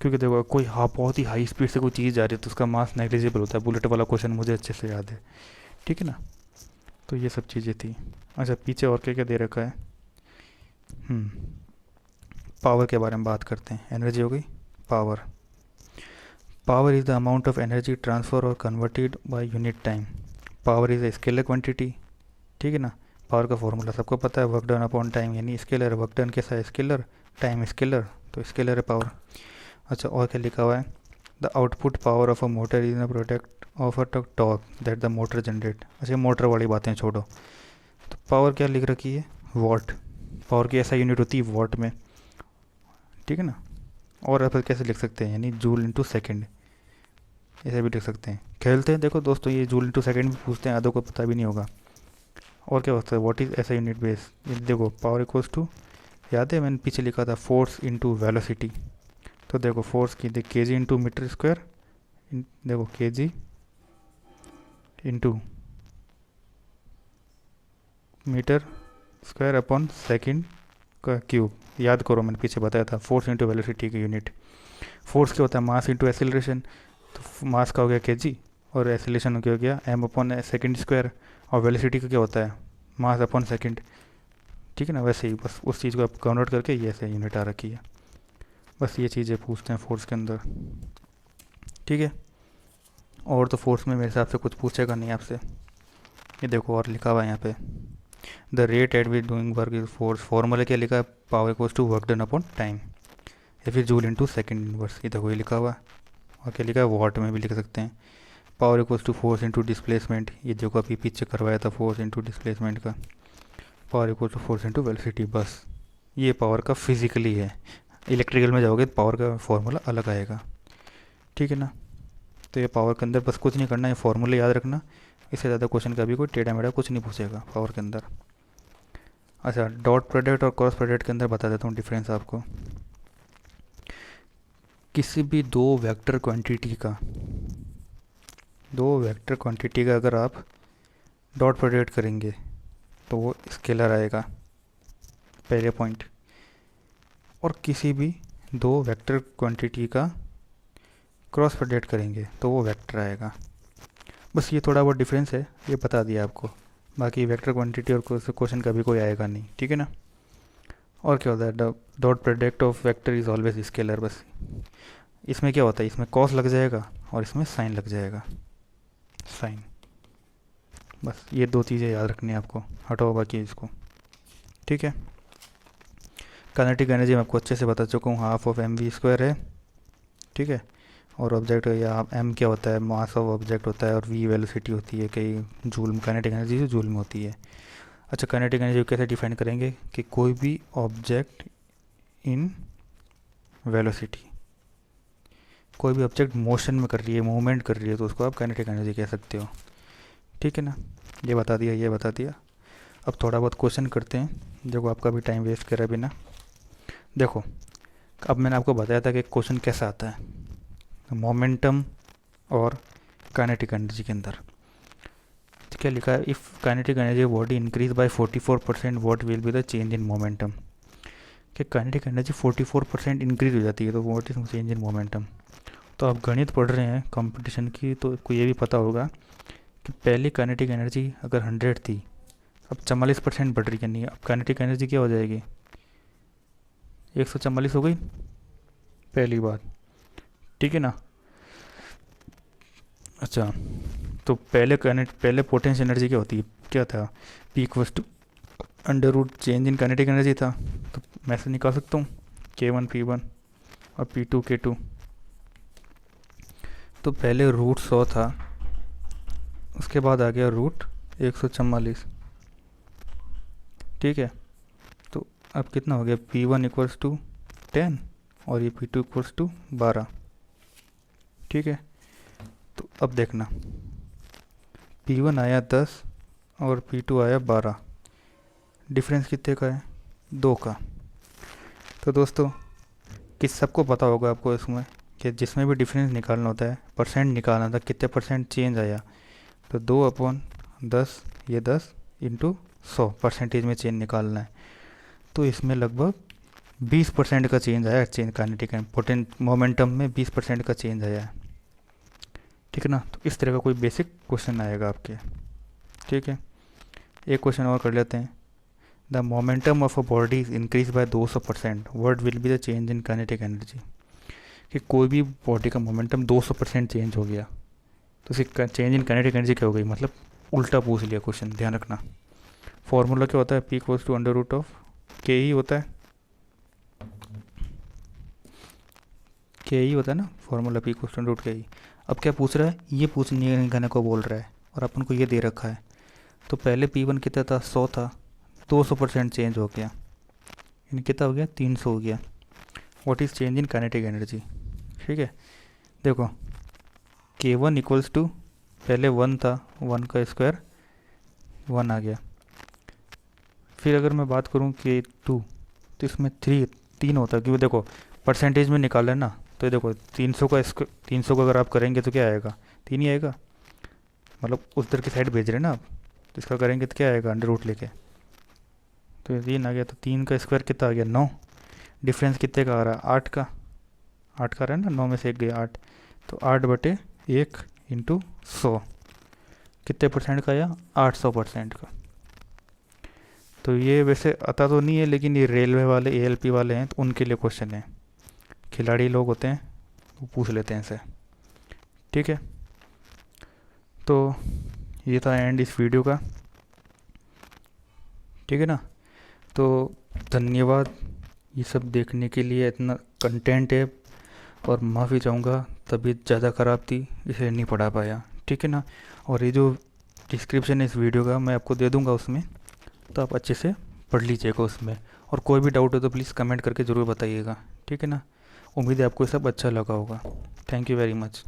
क्योंकि देखो, कोई बहुत ही हाई स्पीड से कोई चीज़ जा रही है तो उसका मास नेग्लिजिबल होता है, बुलेट वाला क्वेश्चन मुझे अच्छे से याद है, ठीक है ना। तो ये सब चीज़ें थी। अच्छा, पीछे और क्या क्या दे रखा है, पावर के बारे में बात करते हैं। एनर्जी हो गई, power is the amount of energy transfer और converted by unit time. Power is a scalar quantity, ठीक है ना। पावर का फॉर्मूला सबको पता है, वर्क डन अपॉन टाइम, यानी स्केलर, वर्क डन कैसा है, स्केलर, टाइम स्केलर, तो स्केलर है पावर। अच्छा, और क्या लिखा हुआ है, the output power of a motor is the product of a torque that the motor generate. अच्छा, मोटर वाली बातें छोड़ो, तो पावर क्या लिख रखी है, वॉट, पावर की ऐसा यूनिट होती है वॉट में, ठीक है ना। और आप कैसे लिख सकते हैं, यानी जूल इंटू सेकेंड, ऐसे भी लिख सकते हैं। खेलते हैं, देखो दोस्तों, ये जूल इंटू सेकेंड भी पूछते हैं, आधों को पता भी नहीं होगा। और क्या होता है, व्हाट इज़ ऐसा यूनिट बेस, ये देखो, पावर इक्वल्स टू, याद है मैंने पीछे लिखा था, फोर्स इंटू वेलोसिटी। तो देखो, फोर्स की देख के जी इंटू मीटर स्क्वायर, देखो K G into metre square upon second का क्यूब। याद करो, मैंने पीछे बताया था, फोर्स इंटू वेलोसिटी की यूनिट। फोर्स क्या होता है, मास इंटू एक्सेलरेशन, तो मास का हो गया के जी, और एक्सेलरेशन क्या हो गया एम अपॉन सेकेंड स्क्वायर, और वेलोसिटी का क्या होता है, मास अपॉन सेकेंड, ठीक है ना। वैसे ही बस उस चीज़ को आप कन्वर्ट करके ये ऐसे यूनिट आ रखी है, बस ये चीज़ें पूछते हैं फोर्स के अंदर, ठीक है। और तो फोर्स में मेरे हिसाब से कुछ पूछेगा नहीं आपसे। ये देखो, और लिखा हुआ है यहाँ पे, the rate at which doing work is force, formula क्या लिखा है, power equals to work done upon time, या फिर जूल इंटू सेकेंड इनवर्स, ये देखो ये लिखा हुआ है। और क्या लिखा है, वॉट में भी लिख सकते हैं, power equals to force into displacement, ये जो अभी पीछे करवाया था फोर्स इंटू डिस्प्लेसमेंट का, power equal to force into velocity, बस ये पावर का फिजिकली है। इलेक्ट्रिकल में जाओगे तो पावर का फॉर्मूला अलग आएगा, ठीक है ना। तो ये पावर के अंदर बस कुछ नहीं करना, ये फॉर्मूला याद रखना, इससे ज़्यादा क्वेश्चन का भी कोई टेढ़ा मेढ़ा कुछ नहीं पूछेगा पावर के अंदर। अच्छा, डॉट प्रोडक्ट और क्रॉस प्रोडक्ट के अंदर बता देता हूँ डिफरेंस आपको। किसी भी दो वेक्टर क्वांटिटी का अगर आप डॉट प्रोडक्ट करेंगे तो वो स्केलर आएगा, पहले पॉइंट। और किसी भी दो वेक्टर क्वांटिटी का क्रॉस प्रोडक्ट करेंगे तो वो वेक्टर आएगा। बस ये थोड़ा बहुत डिफरेंस है, ये बता दिया आपको। बाकी वेक्टर क्वांटिटी और क्वेश्चन का भी कोई आएगा नहीं, ठीक है ना। और क्या होता है, dot product of vector is always scalar, बस इसमें क्या होता है, इसमें कॉस लग जाएगा और इसमें साइन लग जाएगा, साइन। बस ये दो चीज़ें याद रखनी है आपको, हटाओ बाकी इसको, ठीक है। काइनेटिक एनर्जी मैं आपको अच्छे से बता चुका हूँ, half of M V square है, ठीक है। और ऑब्जेक्ट या एम क्या होता है, मास ऑफ ऑब्जेक्ट होता है, और वी वेलोसिटी होती है, कई जूल में, काइनेटिक एनर्जी जो जूल में होती है। अच्छा, काइनेटिक एनर्जी कैसे डिफाइन करेंगे कि कोई भी ऑब्जेक्ट इन वेलोसिटी, कोई भी ऑब्जेक्ट मोशन में कर रही है, मूवमेंट कर रही है, तो उसको आप काइनेटिक एनर्जी कह सकते हो, ठीक है ना। ये बता दिया, ये बता दिया। अब थोड़ा बहुत क्वेश्चन करते हैं, देखो आपका भी टाइम वेस्ट करे बिना। देखो अब मैंने आपको बताया था कि क्वेश्चन कैसा आता है, मोमेंटम और काइनेटिक एनर्जी के अंदर क्या लिखा है, if kinetic energy body increase by 44% what will be the change in momentum. कि काइनेटिक एनर्जी 44% इंक्रीज हो जाती है तो what is change in momentum. तो आप गणित पढ़ रहे हैं कंपटीशन की, तो आपको ये भी पता होगा कि पहली काइनेटिक एनर्जी अगर 100 थी, अब 44% बढ़ रही है, नहीं अब काइनेटिक एनर्जी क्या हो जाएगी, 144 हो गई पहली बात, ठीक है ना। अच्छा, तो पहले पोटेंशियल एनर्जी क्या होती है, क्या था, P equals to under root change in kinetic energy था, तो मैं से निकाल सकता हूँ K1 P1 और P2 K2। तो पहले रूट 100 था, उसके बाद आ गया रूट 144, ठीक है। तो अब कितना हो गया, P1 इक्वल्स टू 10 और ये P2 इक्वल्स टू 12, ठीक है। तो अब देखना, P1 आया 10 और P2 आया 12, डिफरेंस कितने का है, 2 का। तो दोस्तों किस सबको पता होगा आपको इसमें कि जिसमें भी डिफरेंस निकालना होता है, परसेंट निकालना था, कितने परसेंट चेंज आया, तो 2/10, ये 10 इंटू 100 परसेंटेज में चेंज निकालना है। तो इसमें लगभग 20% का चेंज आया, चेंज काइनेटिक मोमेंटम में 20% का चेंज आया है, ठीक है ना। तो इस तरह का कोई बेसिक क्वेश्चन आएगा आपके, ठीक है। एक क्वेश्चन और कर लेते हैं, the momentum of a body is increase by 200%, what will be the change in kinetic energy. कि कोई भी बॉडी का मोमेंटम 200% चेंज हो गया तो उसकी चेंज इन काइनेटिक एनर्जी क्या हो गई, मतलब उल्टा पूछ लिया क्वेश्चन, ध्यान रखना। फॉर्मूला क्या होता है, P equals to under root of K E होता है, के ही होता है ना formula, P equals to under root K E. अब क्या पूछ रहा है, ये पूछने निकालने को बोल रहा है और अपन को ये दे रखा है। तो पहले P1 कितना था, 100 था, 200% चेंज हो गया, यानी कितना हो गया, 300 हो गया। What is change in kinetic energy, ठीक है। देखो K1 इक्वल्स टू, पहले 1 था, 1 का स्क्वायर 1 आ गया। फिर अगर मैं बात करूँ K2 तो इसमें 3 होता है, क्योंकि देखो परसेंटेज में निकाला है ना, तो ये देखो 300 का अगर आप करेंगे तो क्या आएगा, 3 ही आएगा, मतलब उधर की साइड भेज रहे हैं ना आप, तो इसका करेंगे तो क्या आएगा, अंडर रूट लेके, तो ये 3 आ गया। तो 3 का स्क्वायर कितना आ गया, 9। डिफरेंस कितने का आ रहा है, 8 का आ रहा है ना, 9 में से 1 गया 8, तो 8/1 इंटू 100 कितने परसेंट का आया, 800% का। तो ये वैसे आता तो नहीं है, लेकिन ये रेलवे वाले ALP वाले हैं तो उनके लिए क्वेश्चन है, खिलाड़ी लोग होते हैं वो पूछ लेते हैं इसे, ठीक है। तो ये था एंड इस वीडियो का, ठीक है ना। तो धन्यवाद ये सब देखने के लिए, इतना कंटेंट है, और माफ़ी चाहूँगा तबीयत ज़्यादा ख़राब थी इसे नहीं पढ़ा पाया, ठीक है ना। और ये जो डिस्क्रिप्शन है इस वीडियो का मैं आपको दे दूँगा उसमें, तो आप अच्छे से पढ़ लीजिएगा उसमें, और कोई भी डाउट हो तो प्लीज़ कमेंट करके ज़रूर बताइएगा, ठीक है ना। उम्मीद है आपको ये सब अच्छा लगा होगा। Thank you very much.